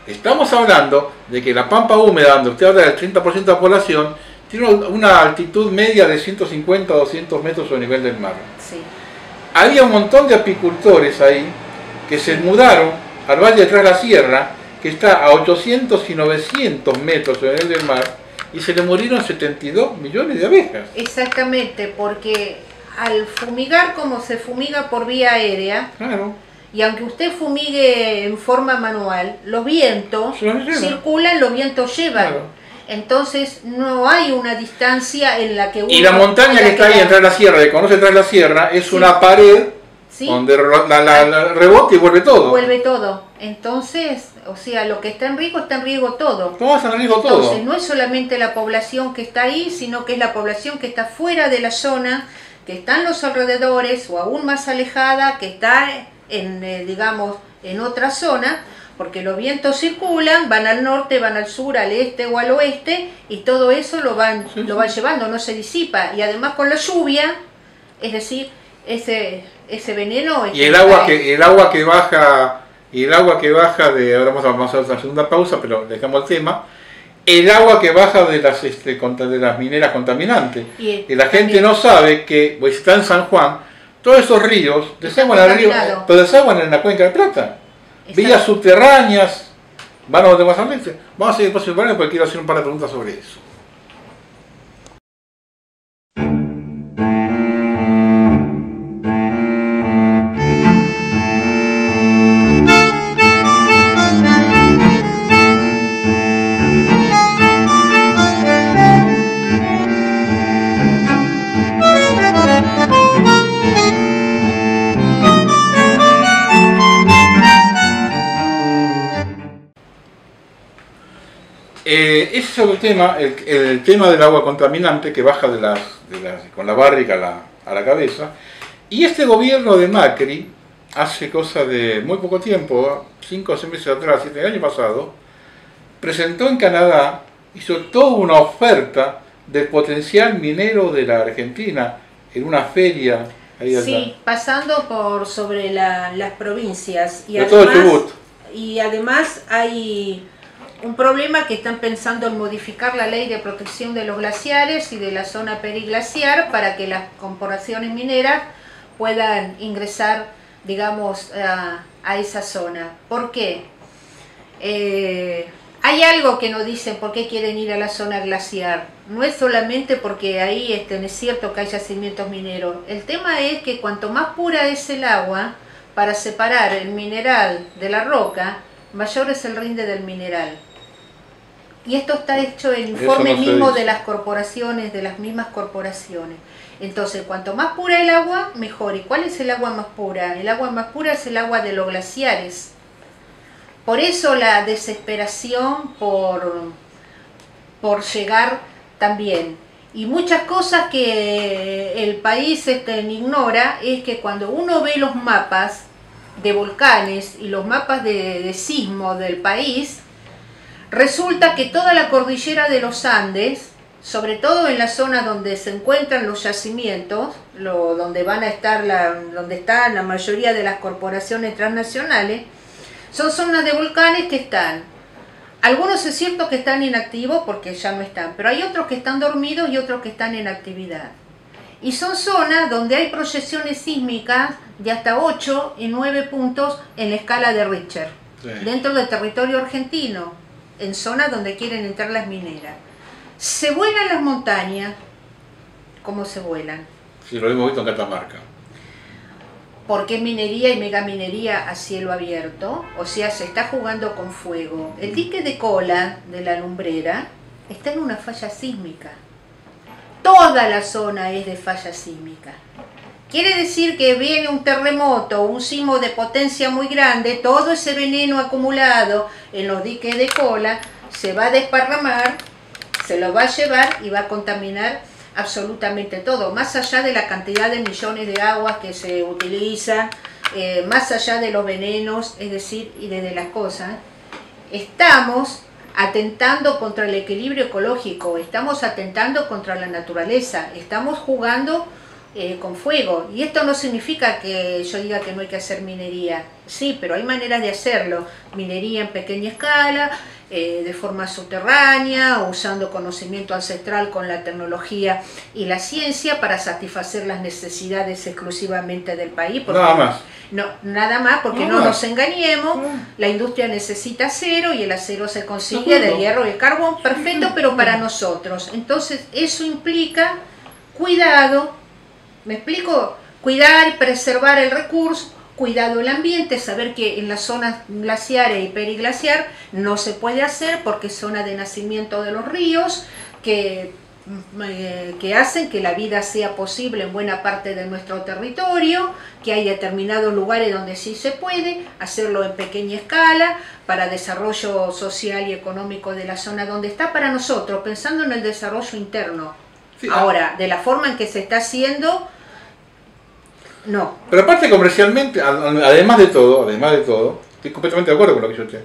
Speaker 1: Estamos hablando de que la pampa húmeda, donde usted habla del 30% de la población, tiene una altitud media de 150 a 200 metros sobre el nivel del mar.
Speaker 2: Sí.
Speaker 1: Había un montón de apicultores ahí que se mudaron al Valle de Tras la Sierra, que está a 800 y 900 metros sobre el nivel del mar, y se le murieron 72 millones de abejas.
Speaker 2: Exactamente, porque al fumigar como se fumiga por vía aérea,
Speaker 1: claro,
Speaker 2: y aunque usted fumigue en forma manual, los vientos circulan, los vientos llevan. Claro. Entonces no hay una distancia en la que uno...
Speaker 1: Y la montaña que está ahí en Tras la Sierra, que conoce Tras la Sierra, es
Speaker 2: sí.
Speaker 1: una pared
Speaker 2: ¿Sí?
Speaker 1: donde la rebota y vuelve todo.
Speaker 2: Vuelve todo. Entonces, o sea, lo que está en riesgo todo.
Speaker 1: ¿Cómo está en riesgo todo?
Speaker 2: Entonces, no es solamente la población que está ahí, sino que es la población que está fuera de la zona, que está en los alrededores o aún más alejada, que está en, digamos, en otra zona, porque los vientos circulan, van al norte, van al sur, al este o al oeste, y todo eso lo van llevando, no se disipa. Y además con la lluvia, es decir, ese veneno...
Speaker 1: Y el agua que baja de, ahora vamos a hacer una segunda pausa, pero dejamos el tema, el agua que baja de las mineras contaminantes. Y la gente no sabe que, pues está en San Juan, todos esos ríos desaguan al río, pero desaguan en la cuenca de Plata. Vías subterráneas, van a los demás ambientes. Vamos a seguir después porque quiero hacer un par de preguntas sobre eso. Ese es el tema, el tema del agua contaminante que baja con la barriga a la cabeza. Y este gobierno de Macri, hace cosa de muy poco tiempo, 5 o 6 meses atrás, el año pasado, presentó en Canadá, hizo toda una oferta del potencial minero de la Argentina en una feria.
Speaker 2: Sí, pasando por sobre las provincias. Y además hay un problema que están pensando en modificar la ley de protección de los glaciares y de la zona periglaciar para que las corporaciones mineras puedan ingresar, digamos, a esa zona. ¿Por qué? Hay algo que nos dicen por qué quieren ir a la zona glaciar. No es solamente porque ahí es cierto que hay yacimientos mineros. El tema es que cuanto más pura es el agua, para separar el mineral de la roca, mayor es el rinde del mineral. Y esto está hecho en informe mismo de las corporaciones, de las mismas corporaciones. Entonces, cuanto más pura el agua, mejor. ¿Y cuál es el agua más pura? El agua más pura es el agua de los glaciares. Por eso la desesperación por llegar también. Y muchas cosas que el país ignora es que cuando uno ve los mapas de volcanes y los mapas de sismo del país, resulta que toda la cordillera de los Andes, sobre todo en la zona donde se encuentran los yacimientos, donde están la mayoría de las corporaciones transnacionales, son zonas de volcanes que están. Algunos es cierto que están inactivos porque ya no están, pero hay otros que están dormidos y otros que están en actividad. Y son zonas donde hay proyecciones sísmicas de hasta 8 y 9 puntos en la escala de Richter, dentro del territorio argentino, en zonas donde quieren entrar las mineras. ¿Se vuelan las montañas? ¿Cómo se vuelan?
Speaker 1: Sí, lo hemos visto en Catamarca.
Speaker 2: Porque es minería y megaminería a cielo abierto, o sea, se está jugando con fuego. El dique de cola de la lumbrera está en una falla sísmica. Toda la zona es de falla sísmica. Quiere decir que viene un terremoto, un sismo de potencia muy grande, todo ese veneno acumulado en los diques de cola se va a desparramar, se lo va a llevar y va a contaminar absolutamente todo, más allá de la cantidad de millones de aguas que se utilizan, más allá de los venenos, es decir, y de las cosas. Estamos atentando contra el equilibrio ecológico, estamos atentando contra la naturaleza, estamos jugando con fuego. Y esto no significa que yo diga que no hay que hacer minería. Sí, pero hay maneras de hacerlo. Minería en pequeña escala, de forma subterránea, usando conocimiento ancestral con la tecnología y la ciencia para satisfacer las necesidades exclusivamente del país.
Speaker 1: Nada más.
Speaker 2: No, nada más, porque no nos engañemos, la industria necesita acero y el acero se consigue del hierro y el carbón, perfecto, pero para nosotros. Entonces eso implica cuidado, ¿me explico? Cuidar, preservar el recurso, cuidado del ambiente, saber que en las zonas glaciares y periglaciar no se puede hacer porque es zona de nacimiento de los ríos, que hacen que la vida sea posible en buena parte de nuestro territorio, que hay determinados lugares donde sí se puede hacerlo en pequeña escala para desarrollo social y económico de la zona donde está para nosotros, pensando en el desarrollo interno. Sí, ahora, de la forma en que se está haciendo, no.
Speaker 1: Pero aparte comercialmente, además de todo, estoy completamente de acuerdo con lo que yo te...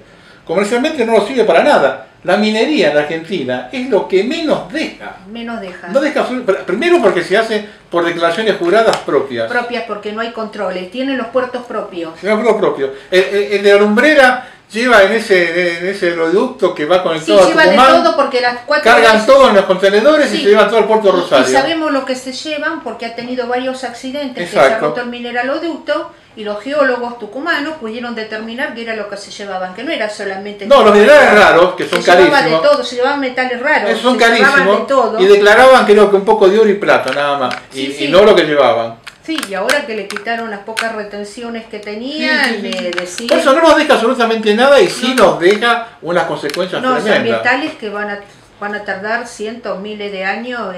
Speaker 1: Comercialmente no nos sirve para nada. La minería en Argentina es lo que menos deja.
Speaker 2: Menos deja.
Speaker 1: No deja, primero porque se hace por declaraciones juradas propias.
Speaker 2: Propias porque no hay controles, tienen los puertos propios.
Speaker 1: Tienen los puertos propios. El de la lumbrera lleva en ese oleoducto que va conectado a Tucumán. Sí, lleva de todo porque las 4 cargan veces... todo en los contenedores, sí, y se llevan todo al puerto de Rosario.
Speaker 2: Y sabemos lo que se llevan porque ha tenido varios accidentes. Exacto. Que se ha roto el mineraloducto y los geólogos tucumanos pudieron determinar que era lo que se llevaban, que no era solamente...
Speaker 1: No, los minerales raros, que son carísimos. Se llevaban de todo,
Speaker 2: se llevaban metales raros.
Speaker 1: Son carísimos de todo. Y declaraban creo que un poco de oro y plata nada más, sí, y no lo que llevaban.
Speaker 2: Sí, y ahora que le quitaron las pocas retenciones que tenían, decían...
Speaker 1: Por eso no nos deja absolutamente nada y sí nos deja unas consecuencias tremendas.
Speaker 2: Los ambientales que van a tardar cientos, miles de años.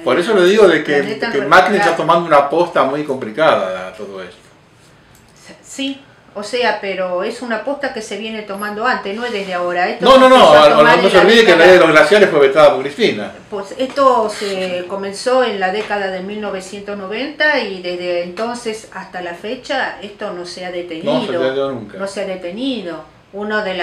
Speaker 1: Por eso le digo de que Macri está tomando una posta muy complicada a todo esto.
Speaker 2: Sí, o sea, pero es una posta que se viene tomando antes, no es desde ahora.
Speaker 1: Esto no se olvide que la ley de los glaciares fue vetada por Cristina.
Speaker 2: Pues esto se comenzó en la década de 1990 y desde entonces hasta la fecha esto no se ha detenido.
Speaker 1: No se ha detenido nunca.
Speaker 2: No se ha detenido. Uno de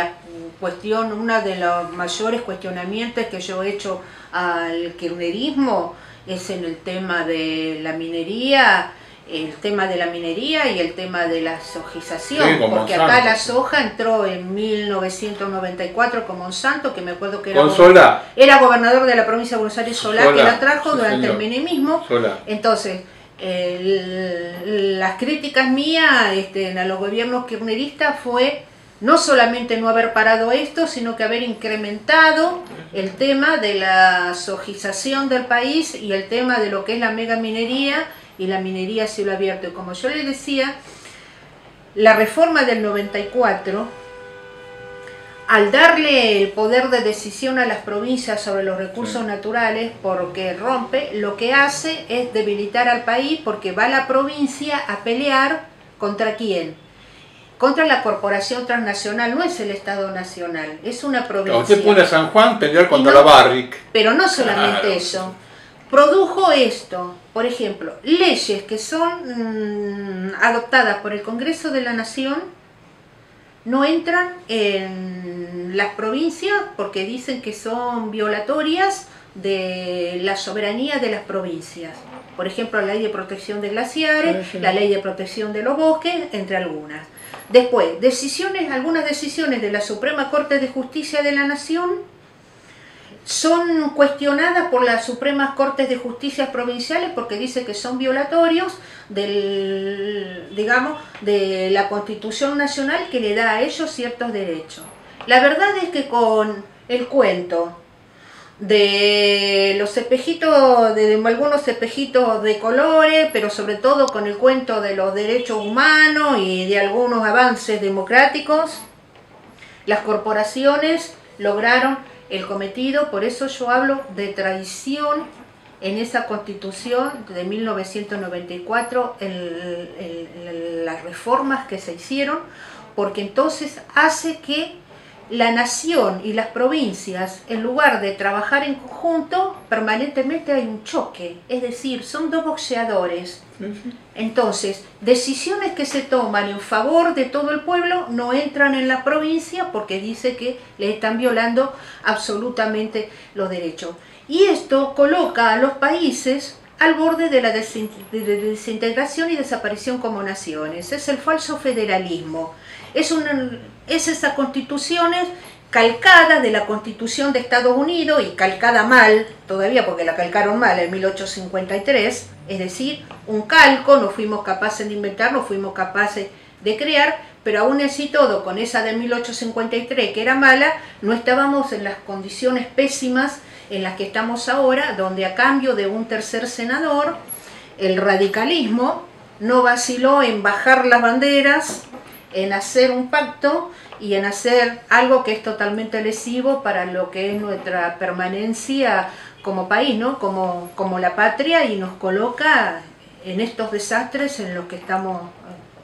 Speaker 2: los mayores cuestionamientos que yo he hecho al kirchnerismo es en el tema de la minería. El tema de la minería y el tema de la sojización, sí, porque Monsanto. Acá la soja entró en 1994 con Monsanto, que me acuerdo que era gobernador de la provincia de Buenos Aires, Solá, que la trajo durante el menemismo. Entonces, las críticas mías a los gobiernos kirchneristas fue no solamente no haber parado esto, sino que haber incrementado el tema de la sojización del país y el tema de lo que es la megaminería y la minería a cielo abierto. Y como yo les decía, la reforma del 94, al darle el poder de decisión a las provincias sobre los recursos naturales, porque rompe, lo que hace es debilitar al país, porque va la provincia a pelear ¿contra quién? Contra la corporación transnacional, no es el Estado nacional, es una provincia.
Speaker 1: Usted pone a San Juan pelear contra la Barrick.
Speaker 2: Pero no solamente eso. Produjo esto, por ejemplo, leyes que son adoptadas por el Congreso de la Nación, no entran en las provincias porque dicen que son violatorias de la soberanía de las provincias. Por ejemplo, la ley de protección de glaciares, la ley de protección de los bosques, entre algunas. Después, algunas decisiones de la Suprema Corte de Justicia de la Nación son cuestionadas por las Supremas Cortes de Justicia provinciales porque dice que son violatorios de la Constitución Nacional que le da a ellos ciertos derechos. La verdad es que con el cuento de los espejitos, de algunos espejitos de colores, pero sobre todo con el cuento de los derechos humanos y de algunos avances democráticos, las corporaciones lograron el cometido. Por eso yo hablo de traición en esa Constitución de 1994, en las reformas que se hicieron, porque entonces hace que la nación y las provincias, en lugar de trabajar en conjunto, permanentemente hay un choque, es decir, son dos boxeadores. Entonces, decisiones que se toman en favor de todo el pueblo no entran en la provincia porque dice que le están violando absolutamente los derechos. Y esto coloca a los países al borde de la desintegración y desaparición como naciones. Es el falso federalismo. Es esas constituciones calcadas de la Constitución de Estados Unidos y calcada mal, todavía porque la calcaron mal en 1853, es decir, un calco, no fuimos capaces de inventar, no fuimos capaces de crear, pero aún así todo, con esa de 1853 que era mala, no estábamos en las condiciones pésimas en las que estamos ahora, donde a cambio de un tercer senador, el radicalismo no vaciló en bajar las banderas, en hacer un pacto y en hacer algo que es totalmente lesivo para lo que es nuestra permanencia como país, ¿no? Como la patria, y nos coloca en estos desastres en los que estamos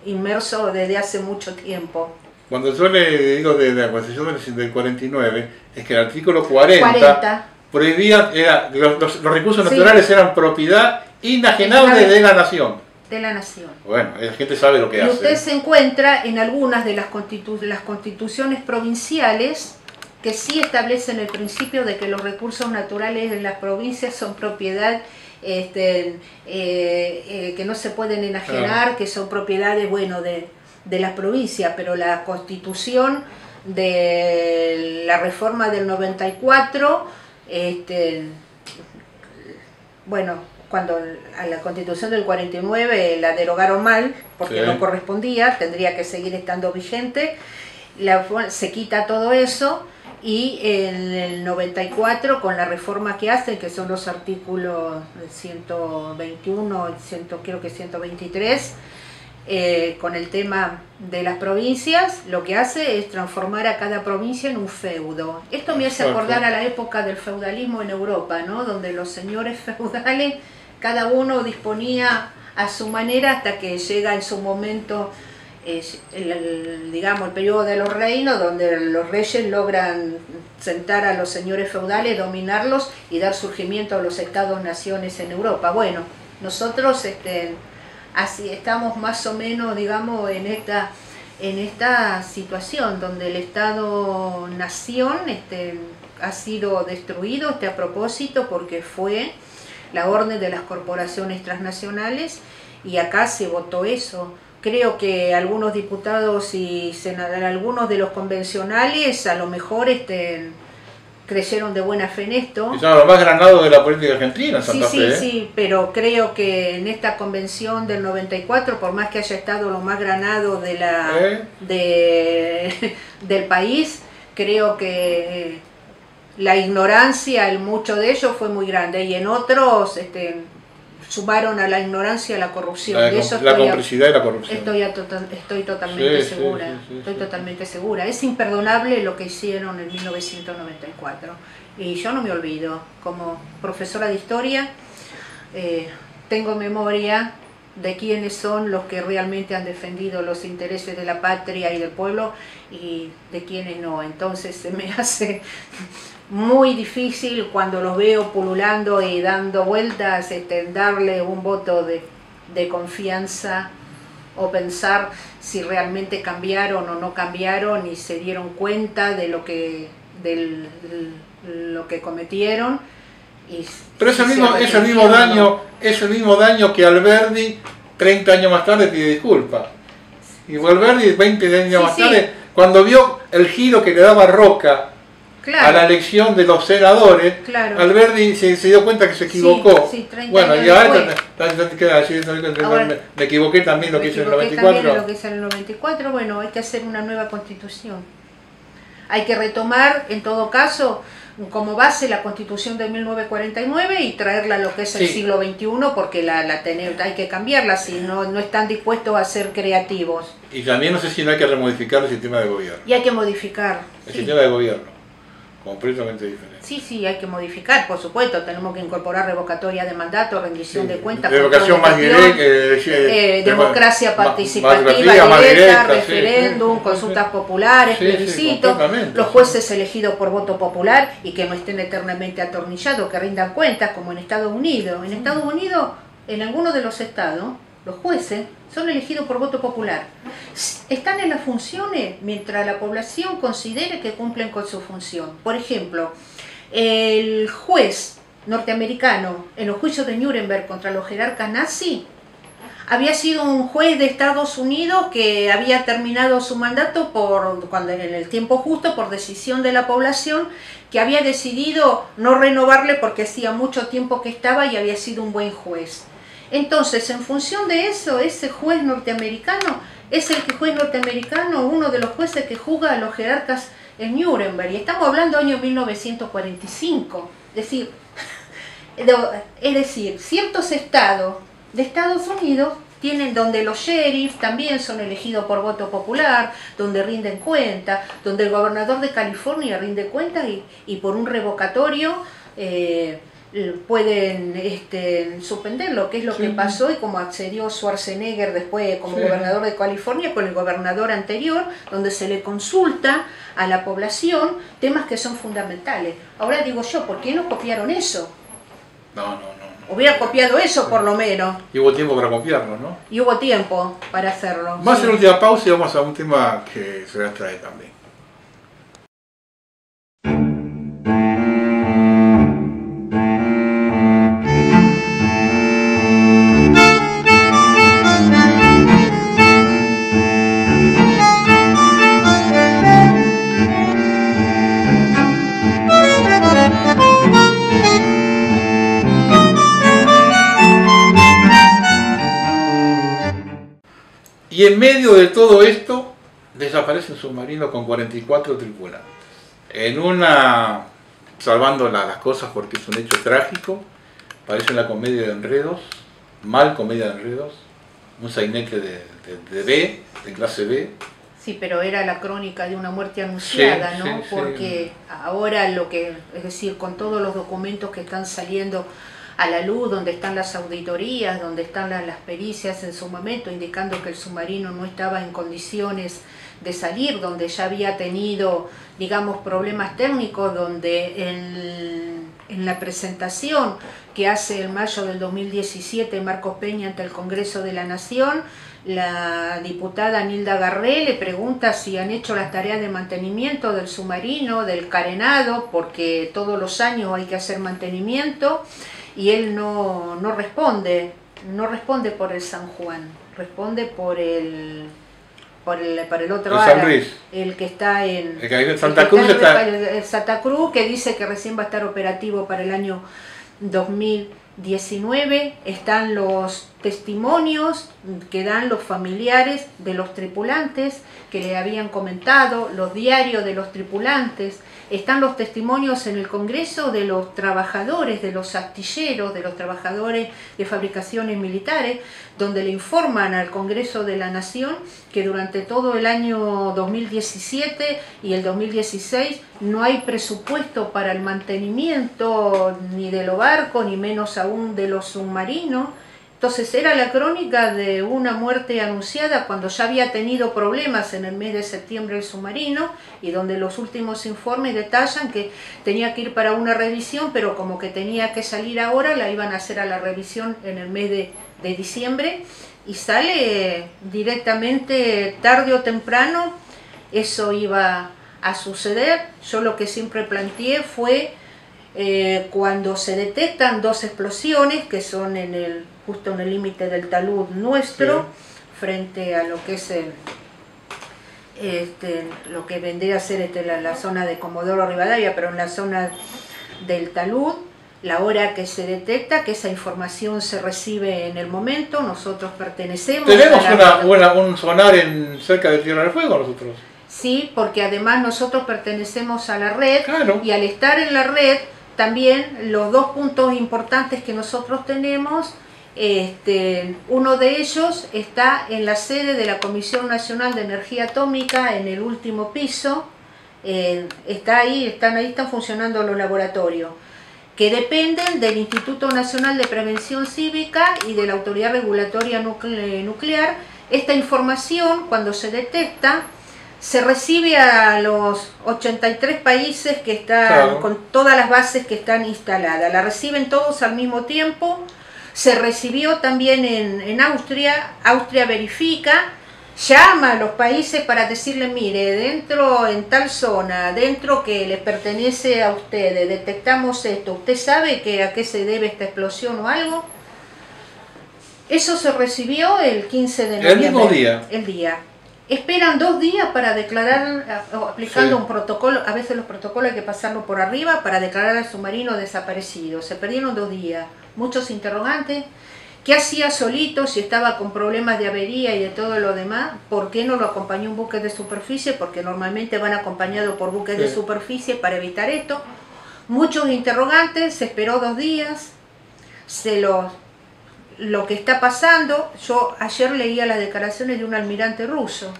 Speaker 2: inmersos desde hace mucho tiempo.
Speaker 1: Cuando yo le digo de la Constitución del 49, es que el artículo 40 prohibía, los recursos naturales eran propiedad inajenable de la nación.
Speaker 2: De la nación.
Speaker 1: Bueno, la gente sabe lo que hace.
Speaker 2: Y usted se encuentra en algunas de las constituciones provinciales que sí establecen el principio de que los recursos naturales de las provincias son propiedad que no se pueden enajenar, que son propiedades, bueno, de la provincia, pero la Constitución de la reforma del 94, bueno, cuando a la Constitución del 49 la derogaron mal, porque no correspondía, tendría que seguir estando vigente, se quita todo eso, y en el 94, con la reforma que hacen, que son los artículos 121, creo que 123, con el tema de las provincias, lo que hace es transformar a cada provincia en un feudo. Esto me hace acordar a la época del feudalismo en Europa, ¿no? Donde los señores feudales, cada uno disponía a su manera hasta que llega en su momento, digamos, el periodo de los reinos, donde los reyes logran sentar a los señores feudales, dominarlos y dar surgimiento a los estados-naciones en Europa. Bueno, nosotros así estamos más o menos, digamos, en esta situación donde el Estado-nación ha sido destruido a propósito, porque fue la orden de las corporaciones transnacionales, y acá se votó eso. Creo que algunos diputados y senadores, algunos de los convencionales, a lo mejor creyeron de buena fe en esto.
Speaker 1: Es lo más granado de la política argentina, Santa Fe.
Speaker 2: Sí, pero creo que en esta convención del 94, por más que haya estado lo más granado del país, creo que la ignorancia, el mucho de ello fue muy grande, y en otros sumaron a la ignorancia la corrupción.
Speaker 1: La complicidad y la corrupción.
Speaker 2: Estoy totalmente segura. Estoy totalmente segura. Es imperdonable lo que hicieron en 1994. Y yo no me olvido. Como profesora de historia, tengo memoria de quiénes son los que realmente han defendido los intereses de la patria y del pueblo, y de quiénes no. Entonces se me hace muy difícil, cuando los veo pululando y dando vueltas, darle un voto de confianza, o pensar si realmente cambiaron o no cambiaron y se dieron cuenta de lo que cometieron.
Speaker 1: Pero es el mismo daño que Alberdi 30 años más tarde pide disculpas. Y Alberdi 20 años más tarde, cuando vio el giro que le daba Roca a la elección de los senadores, Alberdi se dio cuenta que se equivocó. Bueno, y ahora me equivoqué también lo que hice en el 94.
Speaker 2: Bueno, hay que hacer una nueva constitución. Hay que retomar, en todo caso, como base la Constitución de 1949 y traerla a lo que es el siglo XXI, porque hay que cambiarla, si no están dispuestos a ser creativos.
Speaker 1: Y también no sé si no hay que remodificar el sistema de gobierno.
Speaker 2: Y hay que modificar.
Speaker 1: El sistema de gobierno, completamente diferente.
Speaker 2: Sí, hay que modificar, por supuesto. Tenemos que incorporar revocatoria de mandato, rendición de cuentas,
Speaker 1: revocación más directa,
Speaker 2: democracia participativa directa, referéndum, consultas populares, plebiscitos, los jueces elegidos por voto popular y que no estén eternamente atornillados, que rindan cuentas, como en Estados Unidos. En Estados Unidos, en algunos de los estados, los jueces son elegidos por voto popular. Están en las funciones mientras la población considere que cumplen con su función. Por ejemplo, el juez norteamericano en los juicios de Nuremberg contra los jerarcas nazis había sido un juez de Estados Unidos que había terminado su mandato en el tiempo justo, por decisión de la población, que había decidido no renovarle porque hacía mucho tiempo que estaba y había sido un buen juez. Entonces, en función de eso, ese juez norteamericano es uno de los jueces que juzga a los jerarcas en Nuremberg, y estamos hablando del año 1945. Es decir, ciertos estados de Estados Unidos tienen donde los sheriffs también son elegidos por voto popular, donde rinden cuenta, donde el gobernador de California rinde cuenta y por un revocatorio pueden suspenderlo, que es lo que pasó y como accedió Schwarzenegger después como gobernador de California con el gobernador anterior, donde se le consulta a la población temas que son fundamentales. Ahora digo yo, ¿por qué no copiaron eso?
Speaker 1: No.
Speaker 2: Hubiera copiado eso por lo menos.
Speaker 1: Y hubo tiempo para copiarlo, ¿no?
Speaker 2: Y hubo tiempo para hacerlo.
Speaker 1: Vamos a hacer una última pausa y vamos a un tema que se les trae también. Y en medio de todo esto, desaparece un submarino con 44 tripulantes. En una, salvando las cosas porque es un hecho trágico, parece una comedia de enredos, mal comedia de enredos, un sainete de clase B.
Speaker 2: Sí, pero era la crónica de una muerte anunciada,
Speaker 1: sí,
Speaker 2: ¿no?
Speaker 1: Sí,
Speaker 2: porque ahora es decir, con todos los documentos que están saliendo a la luz, donde están las auditorías, donde están las pericias en su momento, indicando que el submarino no estaba en condiciones de salir, donde ya había tenido, digamos, problemas técnicos, donde en la presentación que hace en mayo del 2017 Marcos Peña ante el Congreso de la Nación, la diputada Nilda Garré le pregunta si han hecho las tareas de mantenimiento del submarino, del carenado, porque todos los años hay que hacer mantenimiento, y él no responde por el San Juan, responde por el otro
Speaker 1: San Luis,
Speaker 2: el que está en
Speaker 1: Santa Cruz,
Speaker 2: Santa Cruz, que dice que recién va a estar operativo para el año 2019. Están los testimonios que dan los familiares de los tripulantes que le habían comentado, los diarios de los tripulantes, están los testimonios en el Congreso de los trabajadores, de los astilleros, de los trabajadores de fabricaciones militares, donde le informan al Congreso de la Nación que durante todo el año 2017 y el 2016 no hay presupuesto para el mantenimiento ni de los barcos, ni menos aún de los submarinos. Entonces era la crónica de una muerte anunciada cuando ya había tenido problemas en el mes de septiembre el submarino, y donde los últimos informes detallan que tenía que ir para una revisión, pero como que tenía que salir ahora, la iban a hacer a la revisión en el mes de diciembre, y sale directamente tarde o temprano. Eso iba a suceder. Yo lo que siempre planteé fue cuando se detectan dos explosiones que son justo en el límite del talud nuestro, frente a lo que es lo que vendría a ser la zona de Comodoro Rivadavia, pero en la zona del talud, la hora que se detecta, que esa información se recibe en el momento. Nosotros pertenecemos
Speaker 1: ¿Tenemos un sonar cerca de Tierra del Fuego nosotros?
Speaker 2: Sí, porque además nosotros pertenecemos a la red,
Speaker 1: claro.
Speaker 2: Y al estar en la red, también los dos puntos importantes que nosotros tenemos, uno de ellos está en la sede de la Comisión Nacional de Energía Atómica, en el último piso. Están funcionando los laboratorios, que dependen del Instituto Nacional de Prevención Cívica y de la Autoridad Regulatoria Nuclear. Esta información, cuando se detecta, se recibe a los 83 países que están, con todas las bases que están instaladas. La reciben todos al mismo tiempo. Se recibió también en Austria. Austria verifica, llama a los países para decirle, mire, dentro, en tal zona, dentro que les pertenece a ustedes, detectamos esto. ¿Usted sabe a qué se debe esta explosión o algo? Eso se recibió el 15 de noviembre.
Speaker 1: El mismo día.
Speaker 2: El día. Esperan 2 días para declarar, aplicando un protocolo. A veces los protocolos hay que pasarlo por arriba para declarar al submarino desaparecido. Se perdieron 2 días. Muchos interrogantes. ¿Qué hacía solito si estaba con problemas de avería y de todo lo demás? ¿Por qué no lo acompañó un buque de superficie? Porque normalmente van acompañados por buques de superficie para evitar esto. Muchos interrogantes. Se esperó 2 días. lo que está pasando, yo ayer leía las declaraciones de un almirante ruso.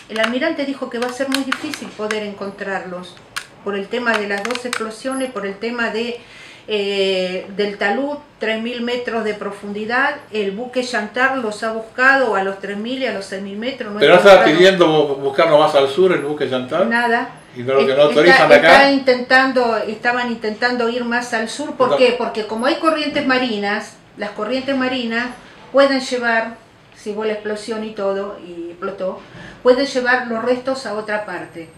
Speaker 2: El almirante dijo que va a ser muy difícil poder encontrarlos por el tema de las dos explosiones, por el tema de del talud, 3.000 metros de profundidad. El buque Chantar los ha buscado a los 3.000 y a los 6.000 metros. No.
Speaker 1: ¿Pero no estaba pidiendo buscarlo más al sur el buque Chantar?
Speaker 2: Nada.
Speaker 1: ¿Y lo que no autorizan acá?
Speaker 2: Estaban intentando ir más al sur. ¿Por qué? Porque como hay corrientes marinas, las corrientes marinas pueden llevar, si hubo la explosión y todo, y explotó, pueden llevar los restos a otra parte.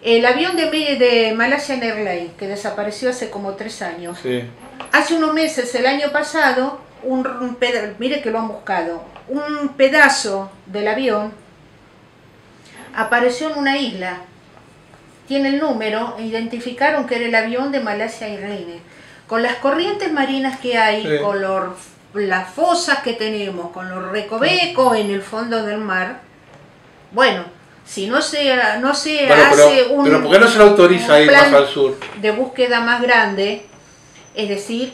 Speaker 2: El avión de Malaysian Airlines, que desapareció hace como 3 años,
Speaker 1: sí.
Speaker 2: Hace unos meses, el año pasado, mire que lo han buscado, un pedazo del avión apareció en una isla. Tiene el número e identificaron que era el avión de Malaysia Airlines. Con las corrientes marinas que hay, sí, con las fosas que tenemos, con los recovecos en el fondo del mar, bueno, si no se hace un
Speaker 1: pero ¿por qué no se lo autoriza ir más al sur?
Speaker 2: De búsqueda más grande, es decir,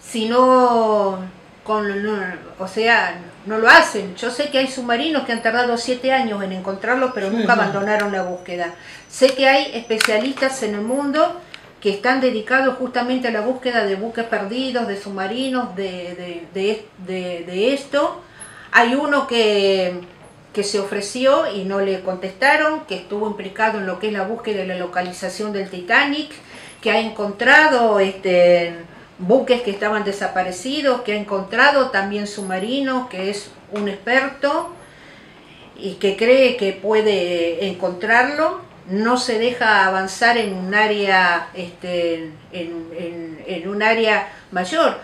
Speaker 2: si no, o sea, no lo hacen. Yo sé que hay submarinos que han tardado 7 años en encontrarlos, pero nunca abandonaron la búsqueda. Sé que hay especialistas en el mundo que están dedicados justamente a la búsqueda de buques perdidos, de submarinos, de esto. Hay uno que se ofreció y no le contestaron, que estuvo implicado en lo que es la búsqueda y la localización del Titanic, que ha encontrado buques que estaban desaparecidos, que ha encontrado también submarinos, que es un experto y que cree que puede encontrarlo. No se deja avanzar en un área, en un área mayor.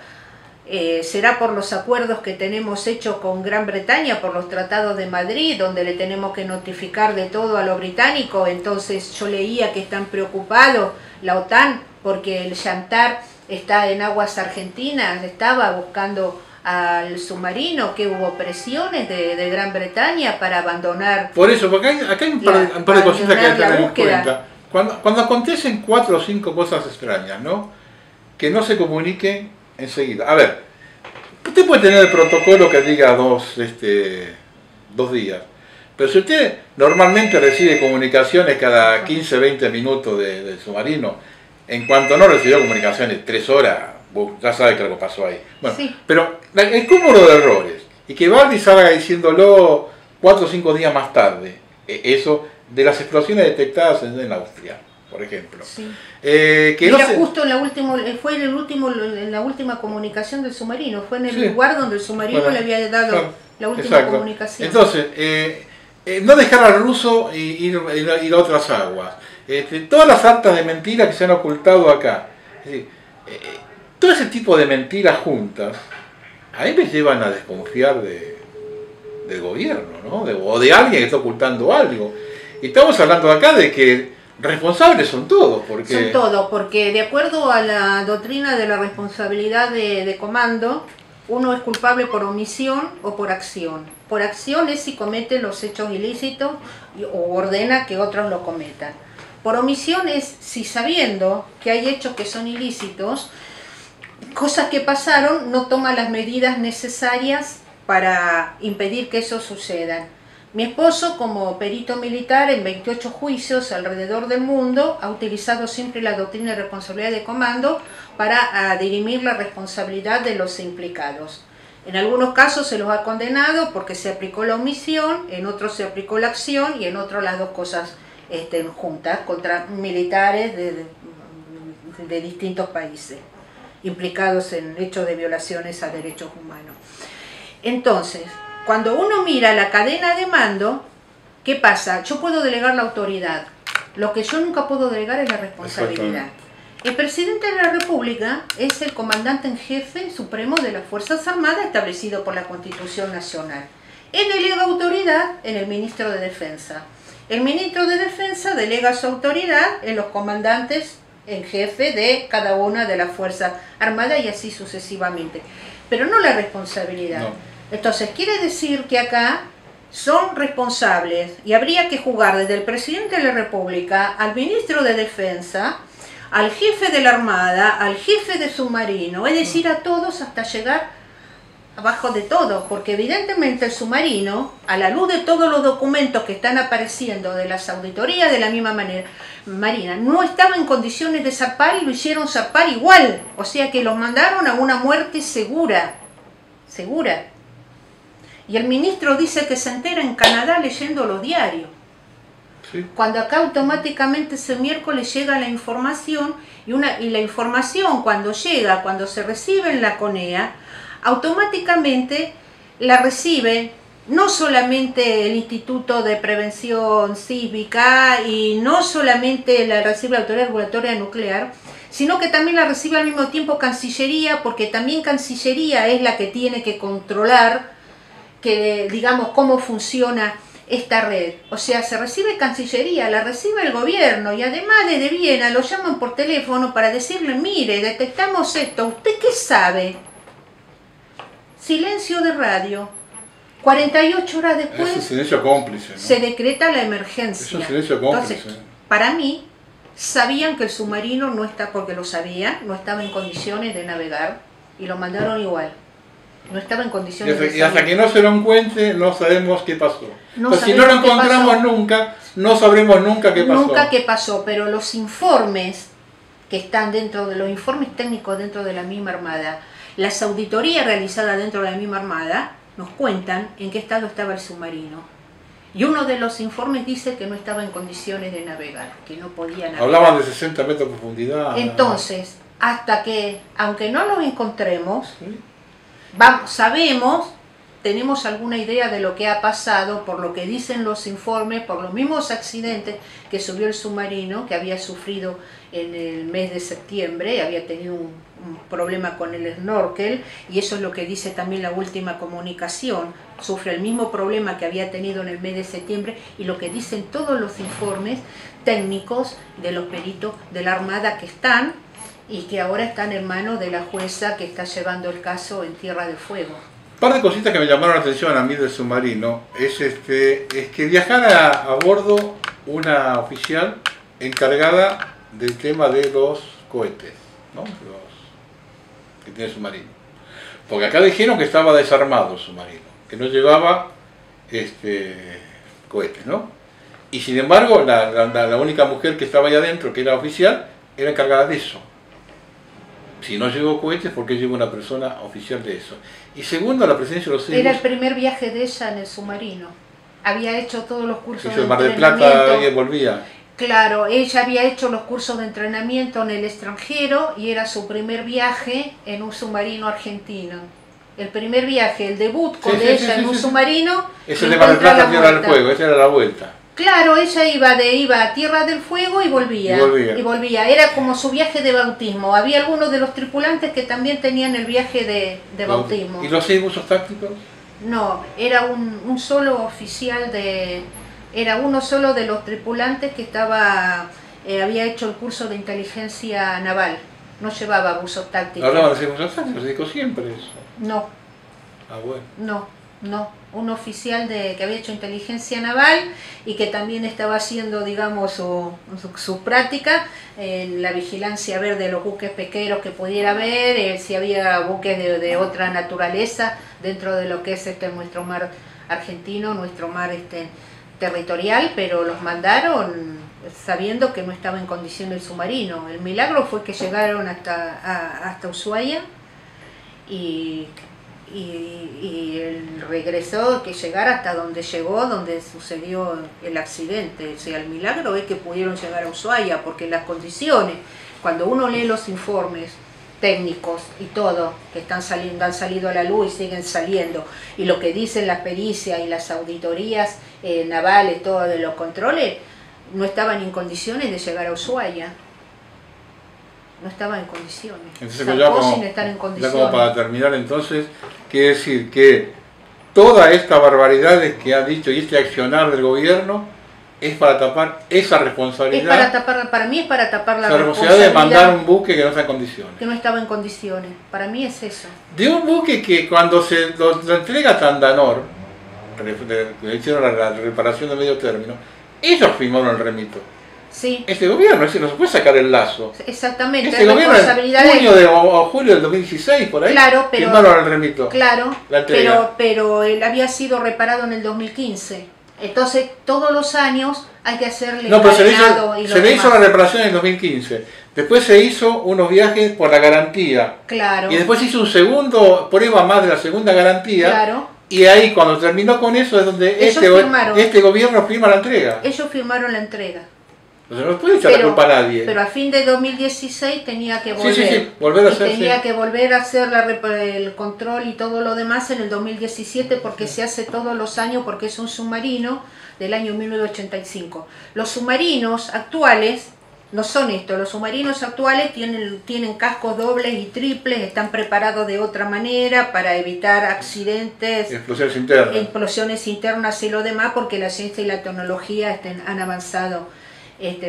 Speaker 2: Será por los acuerdos que tenemos hechos con Gran Bretaña, por los tratados de Madrid, donde le tenemos que notificar de todo a lo británico. Entonces yo leía que están preocupados la OTAN porque el Chantar está en aguas argentinas, estaba buscando al submarino, que hubo presiones de Gran Bretaña para abandonar.
Speaker 1: Por eso, porque acá hay un par de cositas que hay que tener en cuenta. Cuando acontecen 4 o 5 cosas extrañas, ¿no? Que no se comuniquen enseguida. A ver, usted puede tener el protocolo que diga 2 días, pero si usted normalmente recibe comunicaciones cada 15-20 minutos del submarino, en cuanto no recibió comunicaciones 3 horas, ya sabe que algo pasó ahí. Bueno, sí. Pero el cúmulo de errores, y que Bardi salga diciéndolo 4 o 5 días más tarde, eso de las explosiones detectadas en Austria, por ejemplo. Sí.
Speaker 2: Mira, justo en la última comunicación del submarino, fue en el lugar donde el submarino le había dado la última comunicación.
Speaker 1: Entonces, no dejar al ruso ir a otras aguas. Todas las sartas de mentiras que se han ocultado acá, es decir, todo ese tipo de mentiras juntas, a mí me llevan a desconfiar del gobierno, ¿no? O de alguien que está ocultando algo. Y estamos hablando acá de que responsables son todos.
Speaker 2: Son todos, porque de acuerdo a la doctrina de la responsabilidad de comando, uno es culpable por omisión o por acción. Por acción es si comete los hechos ilícitos o ordena que otros lo cometan. Por omisión es si sabiendo que hay hechos que son ilícitos, cosas que pasaron, no toma las medidas necesarias para impedir que eso suceda. Mi esposo, como perito militar en 28 juicios alrededor del mundo, ha utilizado siempre la doctrina de responsabilidad de comando para dirimir la responsabilidad de los implicados. En algunos casos se los ha condenado porque se aplicó la omisión, en otros se aplicó la acción y en otros las dos cosas juntas contra militares de distintos países implicados en hechos de violaciones a derechos humanos. Entonces, cuando uno mira la cadena de mando, ¿qué pasa? Yo puedo delegar la autoridad. Lo que yo nunca puedo delegar es la responsabilidad. El presidente de la República es el comandante en jefe supremo de las Fuerzas Armadas establecido por la Constitución Nacional. Él delega autoridad en el ministro de Defensa. El ministro de Defensa delega su autoridad en los comandantes en jefe de cada una de las Fuerzas Armadas y así sucesivamente. Pero no la responsabilidad. No. Entonces, quiere decir que acá son responsables y habría que jugar desde el presidente de la República al ministro de Defensa, al jefe de la Armada, al jefe de submarino, es decir, a todos hasta llegar abajo de todo, porque evidentemente el submarino, a la luz de todos los documentos que están apareciendo de las auditorías de la misma manera, Marina, no estaba en condiciones de zarpar y lo hicieron zarpar igual, o sea que los mandaron a una muerte segura, segura. Y el ministro dice que se entera en Canadá leyendo los diarios. Sí. Cuando acá automáticamente ese miércoles llega la información, y la información cuando llega, cuando se recibe en la CONEA, automáticamente la recibe no solamente el Instituto de Prevención Sísmica y no solamente la recibe la Autoridad Regulatoria Nuclear, sino que también la recibe al mismo tiempo Cancillería, porque también Cancillería es la que tiene que controlar que, digamos, cómo funciona esta red. O sea, se recibe Cancillería, la recibe el gobierno y además desde Viena lo llaman por teléfono para decirle, mire, detectamos esto, ¿usted qué sabe? Silencio de radio. 48 horas después
Speaker 1: es un silencio cómplice, ¿no?
Speaker 2: Se decreta la emergencia.
Speaker 1: Es un silencio cómplice.
Speaker 2: Entonces, para mí, sabían que el submarino no está, porque lo sabían, no estaba en condiciones de navegar y lo mandaron igual. No estaba en condiciones de
Speaker 1: y hasta que no se lo encuentre, no sabemos qué pasó.
Speaker 2: No
Speaker 1: si no lo encontramos nunca, no sabremos nunca qué pasó.
Speaker 2: Nunca qué pasó, pero los informes que están dentro de los informes técnicos dentro de la misma Armada, las auditorías realizadas dentro de la misma Armada, nos cuentan en qué estado estaba el submarino. Y uno de los informes dice que no estaba en condiciones de navegar, que no podía navegar.
Speaker 1: Hablaban de 60 metros de profundidad.
Speaker 2: Entonces, hasta que, aunque no los encontremos,
Speaker 1: ¿sí?
Speaker 2: Sabemos, tenemos alguna idea de lo que ha pasado por lo que dicen los informes, por los mismos accidentes que subió el submarino, que había sufrido en el mes de septiembre, había tenido un problema con el snorkel, y eso es lo que dice también la última comunicación, sufre el mismo problema que había tenido en el mes de septiembre, y lo que dicen todos los informes técnicos de los peritos de la Armada que están, y que ahora están en manos de la jueza que está llevando el caso en Tierra del Fuego.
Speaker 1: Un par de cositas que me llamaron la atención a mí del submarino es que viajara a bordo una oficial encargada del tema de los cohetes, ¿no? Los que tiene el submarino. Porque acá dijeron que estaba desarmado el submarino, que no llevaba cohetes, ¿no? Y sin embargo, la única mujer que estaba allá adentro, que era oficial, era encargada de eso. Si no llevó cohetes, ¿por qué lleva una persona oficial de eso? Y segundo, la presencia de los
Speaker 2: Era el primer viaje de ella en el submarino. Había hecho todos los cursos de
Speaker 1: Mar del Plata y volvía.
Speaker 2: Claro, ella había hecho los cursos de entrenamiento en el extranjero y era su primer viaje en un submarino argentino. El primer viaje, el debut con ella en un submarino.
Speaker 1: Es el de Mar del Plata, Tierra del Fuego, esa era la vuelta.
Speaker 2: Claro, ella iba a Tierra del Fuego y volvía. Era como su viaje de bautismo. Había algunos de los tripulantes que también tenían el viaje de bautismo.
Speaker 1: ¿Y los 6 buzos tácticos?
Speaker 2: No, era un solo oficial era uno solo de los tripulantes que había hecho el curso de inteligencia naval. No llevaba buzos tácticos.
Speaker 1: ¿Hablaban de buzos tácticos? ¿Dijo siempre eso?
Speaker 2: No.
Speaker 1: Ah, bueno.
Speaker 2: No. Un oficial que había hecho inteligencia naval y que también estaba haciendo, digamos, su práctica en la vigilancia, ver de los buques pesqueros que pudiera haber, si había buques de otra naturaleza dentro de lo que es nuestro mar argentino, nuestro mar territorial, pero los mandaron sabiendo que no estaba en condición el submarino. El milagro fue que llegaron hasta Ushuaia y regresó, que llegara hasta donde llegó, donde sucedió el accidente. O sea, el milagro es que pudieron llegar a Ushuaia, porque las condiciones, cuando uno lee los informes técnicos y todo, que han salido a la luz y siguen saliendo, y lo que dicen las pericias y las auditorías navales, todo de los controles, no estaban en condiciones de llegar a Ushuaia. No estaba en condiciones.
Speaker 1: Entonces, ya como para terminar, entonces, quiere decir que toda esta barbaridades que ha dicho y este accionar del gobierno es para tapar esa responsabilidad.
Speaker 2: Para mí es para tapar la
Speaker 1: responsabilidad de mandar un buque que no está en condiciones.
Speaker 2: Que no estaba en condiciones. Para mí es eso.
Speaker 1: De un buque que cuando se lo entrega a Tandanor, le hicieron la reparación de medio término, ellos firmaron el remito.
Speaker 2: Sí.
Speaker 1: Este gobierno, es decir, no se puede sacar el lazo.
Speaker 2: Exactamente,
Speaker 1: Este gobierno en junio o julio del 2016, por ahí,
Speaker 2: claro, pero,
Speaker 1: firmaron el remito.
Speaker 2: Claro, pero él había sido reparado en el 2015. Entonces, todos los años hay que hacerle
Speaker 1: no, pero se le hizo la
Speaker 2: demás.
Speaker 1: reparación en el 2015. Después se hizo unos viajes por la garantía.
Speaker 2: Claro.
Speaker 1: Y después se hizo un segundo prueba más de la segunda garantía.
Speaker 2: Claro.
Speaker 1: Y ahí, cuando terminó con eso, es donde este gobierno firma la entrega.
Speaker 2: Ellos firmaron la entrega.
Speaker 1: Entonces no puede echar la culpa a nadie.
Speaker 2: Pero a fin de 2016 tenía que volver.
Speaker 1: Sí, volver a hacer.
Speaker 2: Tenía que volver a hacer el control y todo lo demás en el 2017 porque se hace todos los años porque es un submarino del año 1985. Los submarinos actuales no son esto, los submarinos actuales tienen cascos dobles y triples, están preparados de otra manera para evitar accidentes, explosiones internas y lo demás, porque la ciencia y la tecnología han avanzado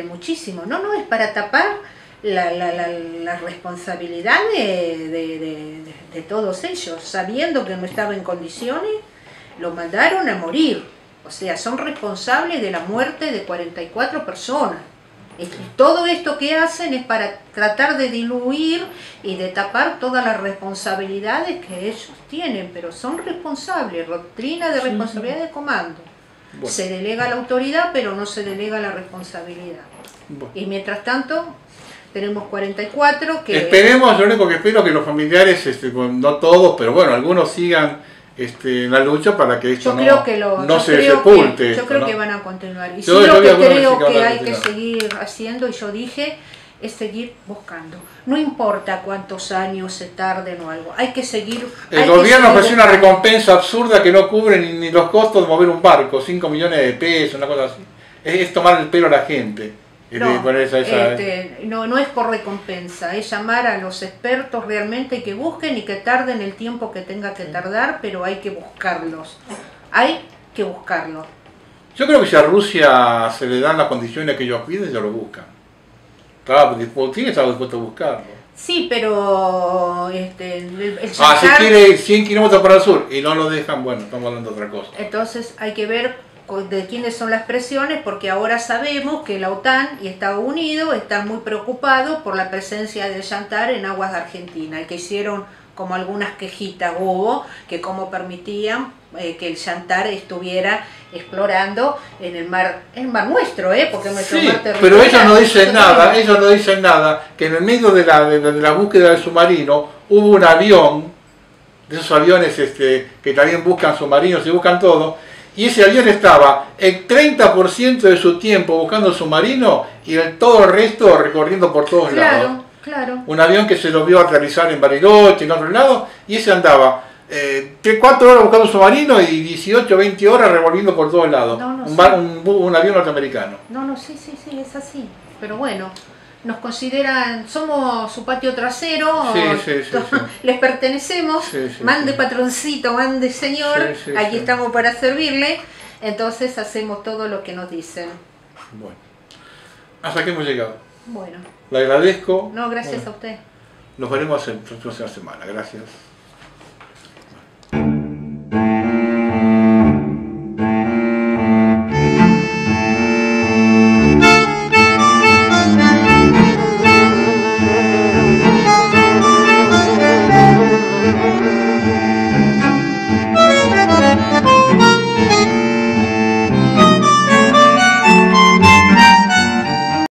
Speaker 2: muchísimo. No es para tapar la responsabilidad de todos ellos, sabiendo que no estaba en condiciones, lo mandaron a morir. O sea, son responsables de la muerte de 44 personas. Todo esto que hacen es para tratar de diluir y de tapar todas las responsabilidades que ellos tienen, pero son responsables, doctrina de responsabilidad de comando. Bueno. Se delega la autoridad, pero no se delega la responsabilidad. Bueno. Y mientras tanto, tenemos 44 que...
Speaker 1: Esperemos, lo único que espero es que los familiares, no todos, pero bueno, algunos sigan en la lucha para que esto no se sepulte.
Speaker 2: Yo creo que van a continuar. Y sí, lo que creo que hay que seguir haciendo, y yo dije, es seguir buscando. No importa cuántos años se tarden o algo, hay que seguir.
Speaker 1: El gobierno ofrece una recompensa absurda que no cubre ni los costos de mover un barco, 5 millones de pesos, una cosa así. Es tomar el pelo a la gente.
Speaker 2: No es por recompensa, es llamar a los expertos realmente que busquen y que tarden el tiempo que tenga que tardar, pero hay que buscarlos. Hay que buscarlos.
Speaker 1: Yo creo que si a Rusia se le dan las condiciones que ellos piden, ya lo buscan. Putin está dispuesto a buscarlo.
Speaker 2: Sí, pero
Speaker 1: si quiere 100 kilómetros para el sur y no lo dejan, bueno, estamos hablando de otra cosa.
Speaker 2: Entonces hay que ver de quiénes son las presiones, porque ahora sabemos que la OTAN y Estados Unidos están muy preocupados por la presencia del Yantar en aguas de Argentina, y que hicieron como algunas quejitas hubo, que cómo permitían que el Yantar estuviera explorando en el mar nuestro, porque nuestro mar territorial.
Speaker 1: Pero ellos no dicen nada, que en el medio de la búsqueda del submarino hubo un avión, de esos aviones que también buscan submarinos y buscan todo, y ese avión estaba el 30% de su tiempo buscando el submarino y todo el resto recorriendo por todos lados.
Speaker 2: Claro.
Speaker 1: Un avión que se lo vio aterrizar en Bariloche, en otro lado, y ese andaba 4 horas buscando un submarino y 18 o 20 horas revolviendo por todos lados. Un avión norteamericano.
Speaker 2: Sí, es así. Pero bueno, nos consideran, somos su patio trasero, les pertenecemos, mande patroncito, mande señor, aquí estamos para servirle, entonces hacemos todo lo que nos dicen.
Speaker 1: Bueno, hasta aquí hemos llegado.
Speaker 2: Bueno.
Speaker 1: Le agradezco.
Speaker 2: No, gracias a usted.
Speaker 1: Nos veremos en la próxima semana. Gracias.